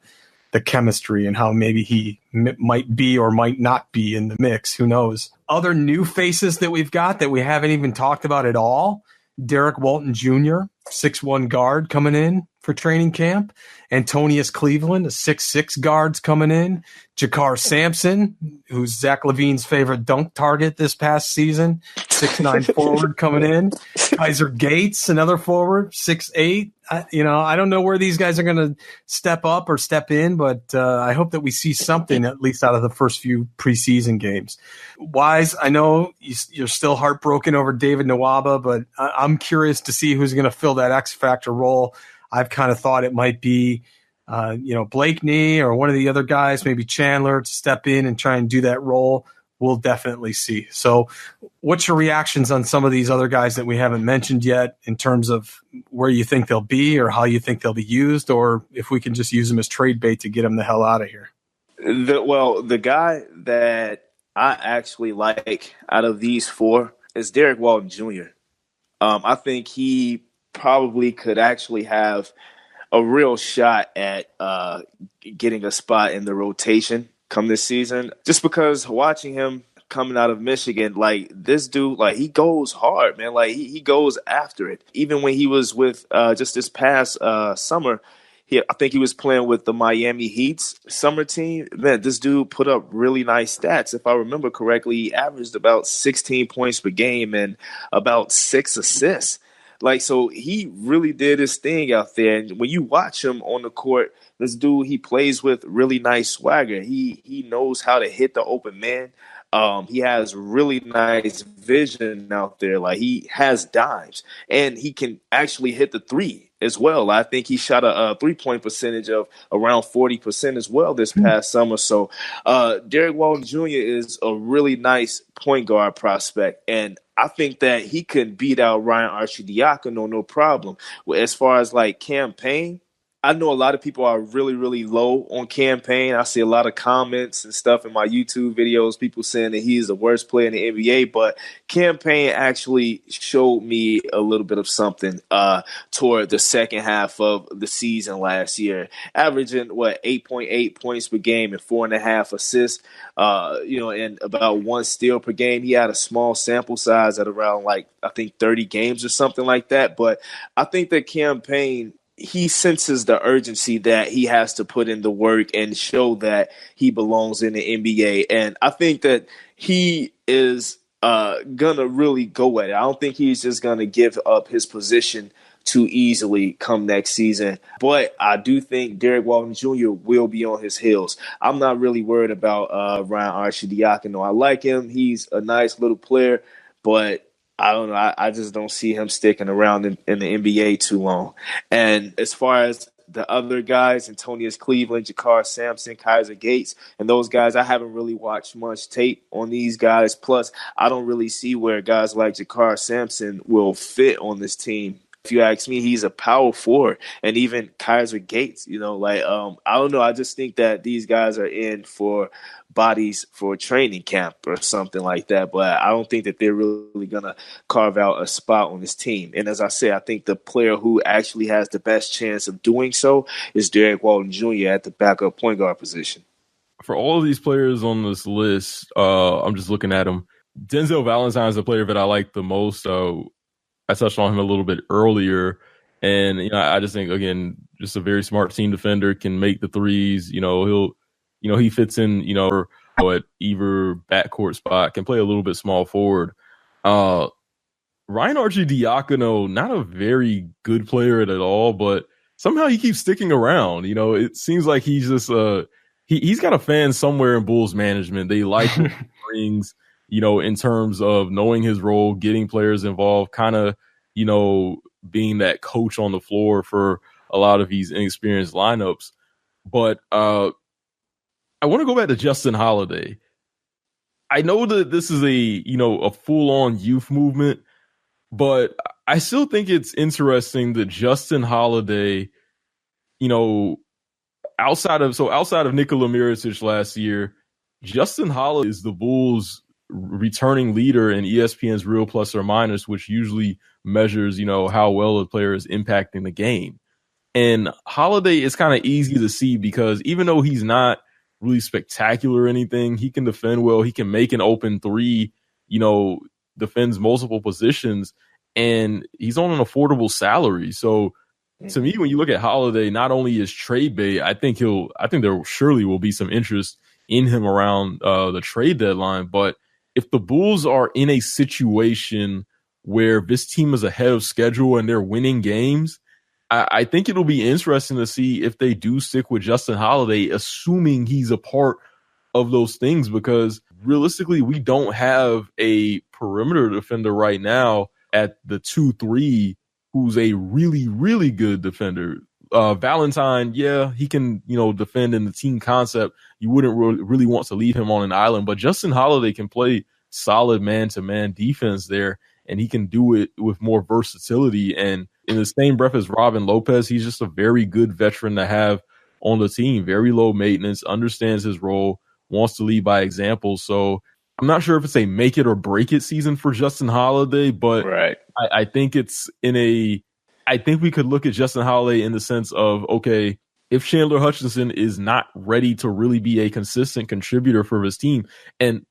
chemistry and how maybe he might be or might not be in the mix. Who knows? Other new faces that we've got that we haven't even talked about at all. Derek Walton Jr., 6'1" guard coming in for training camp. Antonius Cleveland, a 6'6" guard's coming in. Jakar Sampson, who's Zach LaVine's favorite dunk target this past season. 6'9" forward coming in. Kaiser Gates, another forward, 6'8". I don't know where these guys are going to step up or step in, but I hope that we see something at least out of the first few preseason games. Wise, I know you're still heartbroken over David Nwaba, but I'm curious to see who's going to fill that X factor role. I've kind of thought it might be Blakeney or one of the other guys, maybe Chandler, to step in and try and do that role. We'll definitely see. So what's your reactions on some of these other guys that we haven't mentioned yet in terms of where you think they'll be or how you think they'll be used, or if we can just use them as trade bait to get them the hell out of here? The guy that I actually like out of these four is Derek Walton Jr. I think he probably could actually have a real shot at getting a spot in the rotation come this season, just because watching him coming out of Michigan, like this dude, like he goes hard, man. Like he goes after it. Even when he was with just this past summer, I think he was playing with the Miami Heat's summer team. Man, this dude put up really nice stats. If I remember correctly, he averaged about 16 points per game and about 6 assists. Like, so he really did his thing out there. And when you watch him on the court, this dude, he plays with really nice swagger. He knows how to hit the open man. He has really nice vision out there. Like, he has dimes, and he can actually hit the three as well. I think he shot a 3-point percentage of around 40% as well this past summer. So Derek Walton Jr. is a really nice point guard prospect, and I think that he could beat out Ryan Arcidiacono no problem. As far as like campaign, I know a lot of people are really, really low on campaign. I see a lot of comments and stuff in my YouTube videos, people saying that he's the worst player in the NBA, but campaign actually showed me a little bit of something toward the second half of the season last year, averaging 8.8 points per game and 4.5 assists, and about 1 steal per game. He had a small sample size at around I think 30 games or something like that. But I think that campaign, he senses the urgency that he has to put in the work and show that he belongs in the NBA. And I think that he is going to really go at it. I don't think he's just going to give up his position too easily come next season. But I do think Derek Walton Jr. will be on his heels. I'm not really worried about Ryan Arcidiacono. I like him. He's a nice little player, but I don't know. I just don't see him sticking around in the NBA too long. And as far as the other guys, Antonius Cleveland, Jakar Sampson, Kaiser Gates, and those guys, I haven't really watched much tape on these guys. Plus, I don't really see where guys like Jakar Sampson will fit on this team. If you ask me, he's a power forward, and even Kaiser Gates, I don't know. I just think that these guys are in for bodies for training camp or something like that, but I don't think that they're really going to carve out a spot on this team. And as I said, I think the player who actually has the best chance of doing so is Derek Walton Jr. at the backup point guard position. For all of these players on this list, I'm just looking at them. Denzel Valentine is the player that I like the most. I touched on him a little bit earlier, and I just think, again, just a very smart team defender, can make the threes. He fits in, at either backcourt spot, can play a little bit small forward. Ryan Arcidiacono, not a very good player at all, but somehow he keeps sticking around. It seems like he's just he's got a fan somewhere in Bulls management. They like what he brings, in terms of knowing his role, getting players involved, kind of, being that coach on the floor for a lot of these inexperienced lineups. But I want to go back to Justin Holiday. I know that this is a full-on youth movement, but I still think it's interesting that Justin Holiday, outside of Nikola Mirotic last year, Justin Holiday is the Bulls' returning leader in ESPN's Real Plus or Minus, which usually measures, how well a player is impacting the game. And Holiday is kind of easy to see because even though he's not really spectacular or anything, he can defend well. He can make an open three, defends multiple positions, and he's on an affordable salary. So to me, when you look at Holiday, not only is trade bait, I think there surely will be some interest in him around the trade deadline, but if the Bulls are in a situation where this team is ahead of schedule and they're winning games, I think it'll be interesting to see if they do stick with Justin Holiday, assuming he's a part of those things, because realistically, we don't have a perimeter defender right now at the 2-3 who's a really, really good defender. Valentine, yeah, he can, defend in the team concept. You wouldn't really want to leave him on an island, but Justin Holiday can play solid man-to-man defense there, and he can do it with more versatility. And in the same breath as Robin Lopez, he's just a very good veteran to have on the team. Very low maintenance, understands his role, wants to lead by example. So I'm not sure if it's a make it or break it season for Justin Holiday, but right. I think it's I think we could look at Justin Holiday in the sense of, okay, if Chandler Hutchinson is not ready to really be a consistent contributor for his team, and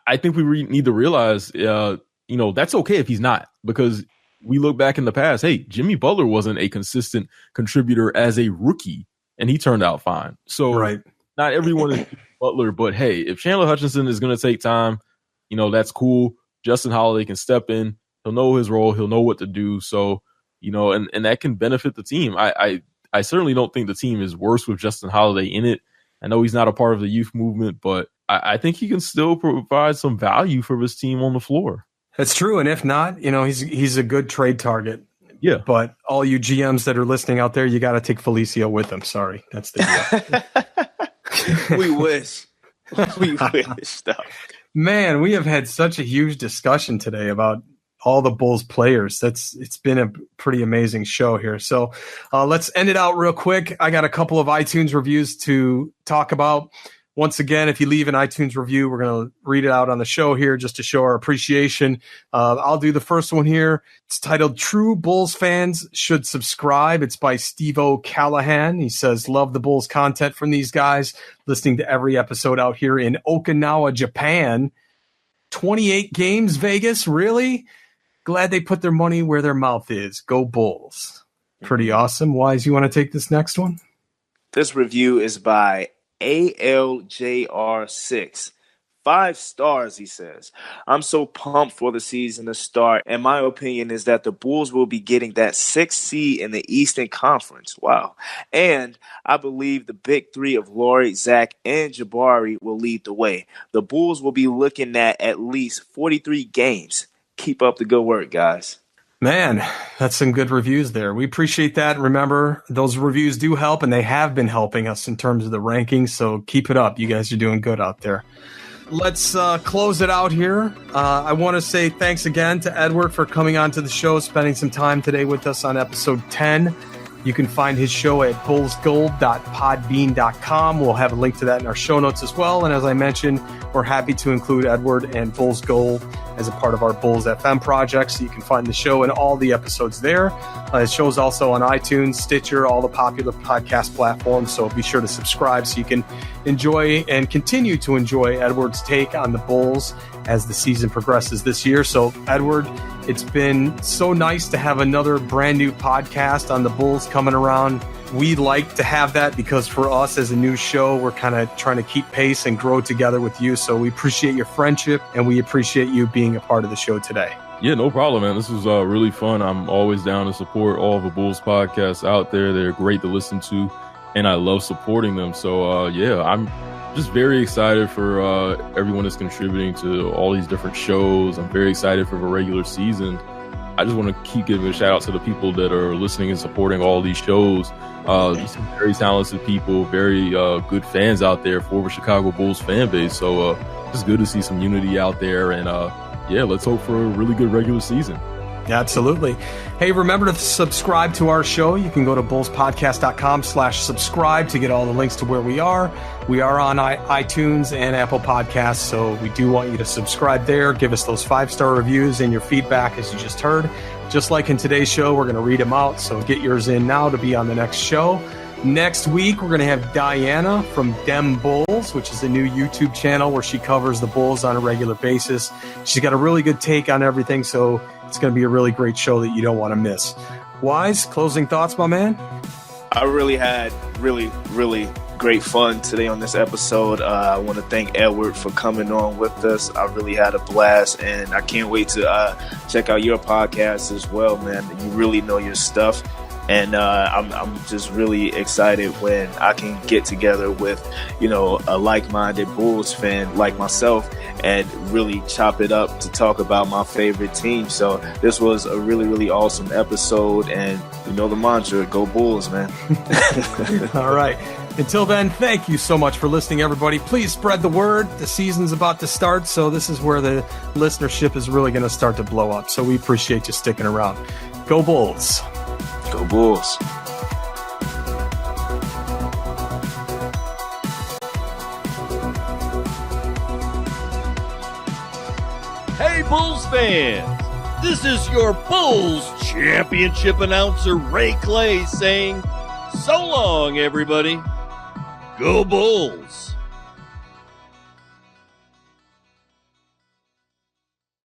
I think we need to realize, that's okay if he's not, because we look back in the past, hey, Jimmy Butler wasn't a consistent contributor as a rookie, and he turned out fine. So right. Not everyone is Butler, but hey, if Chandler Hutchinson is going to take time, that's cool. Justin Holiday can step in. He'll know his role. He'll know what to do. So, and that can benefit the team. I certainly don't think the team is worse with Justin Holiday in it. I know he's not a part of the youth movement, but I think he can still provide some value for his team on the floor. That's true. And if not, he's a good trade target. Yeah. But all you GMs that are listening out there, you got to take Felicio with them. Sorry. That's the deal. We wish. We wish, though. Man, we have had such a huge discussion today about all the Bulls players. It's been a pretty amazing show here. So let's end it out real quick. I got a couple of iTunes reviews to talk about. Once again, if you leave an iTunes review, we're going to read it out on the show here just to show our appreciation. I'll do the first one here. It's titled True Bulls Fans Should Subscribe. It's by Steve-O Callahan. He says, love the Bulls content from these guys. Listening to every episode out here in Okinawa, Japan. 28 games, Vegas? Really? Glad they put their money where their mouth is. Go Bulls. Pretty awesome. Wise, you want to take this next one? This review is by ALJR6. 5 stars, he says. I'm so pumped for the season to start, and my opinion is that the Bulls will be getting that 6th seed in the Eastern Conference. Wow. And I believe the big three of Laurie, Zach, and Jabari will lead the way. The Bulls will be looking at least 43 games. Keep up the good work, guys. Man, that's some good reviews there. We appreciate that. Remember, those reviews do help, and they have been helping us in terms of the rankings, so keep it up. You guys are doing good out there. Let's close it out here. I want to say thanks again to Edward for coming on to the show, spending some time today with us on episode 10. You can find his show at bullsgold.podbean.com. We'll have a link to that in our show notes as well. And as I mentioned, we're happy to include Edward and Bulls Gold as a part of our Bulls FM project. So you can find the show and all the episodes there. His show is also on iTunes, Stitcher, all the popular podcast platforms. So be sure to subscribe so you can enjoy and continue to enjoy Edward's take on the Bulls as the season progresses this year. So Edward, it's been so nice to have another brand new podcast on the Bulls coming around. We like to have that because for us as a new show, we're kind of trying to keep pace and grow together with you. So we appreciate your friendship and we appreciate you being a part of the show today. Yeah, no problem, man. This was really fun. I'm always down to support all the Bulls podcasts out there. They're great to listen to, and I love supporting them. So, I'm just very excited for everyone that's contributing to all these different shows. I'm very excited for the regular season. I just want to keep giving a shout out to the people that are listening and supporting all these shows. Just some very talented people, very good fans out there for the Chicago Bulls fan base. So it's good to see some unity out there. And let's hope for a really good regular season. Absolutely. Hey, remember to subscribe to our show. You can go to bullspodcast.com/subscribe to get all the links to where we are. We are on iTunes and Apple Podcasts, so we do want you to subscribe there. Give us those 5-star reviews and your feedback, as you just heard. Just like in today's show, we're going to read them out, so get yours in now to be on the next show. Next week, we're going to have Diana from Dem Bulls, which is a new YouTube channel where she covers the Bulls on a regular basis. She's got a really good take on everything, so it's going to be a really great show that you don't want to miss. Wise, closing thoughts, my man? I really had really great fun today on this episode. I want to thank Edward for coming on with us. I really had a blast, and I can't wait to check out your podcast as well, man. You really know your stuff. And I'm just really excited when I can get together with, a like-minded Bulls fan like myself and really chop it up to talk about my favorite team. So this was a really, really awesome episode. And the mantra, go Bulls, man. All right. Until then, thank you so much for listening, everybody. Please spread the word. The season's about to start, so this is where the listenership is really going to start to blow up. So we appreciate you sticking around. Go Bulls. Go Bulls. Hey, Bulls fans! This is your Bulls championship announcer, Ray Clay, saying, so long, everybody. Go Bulls!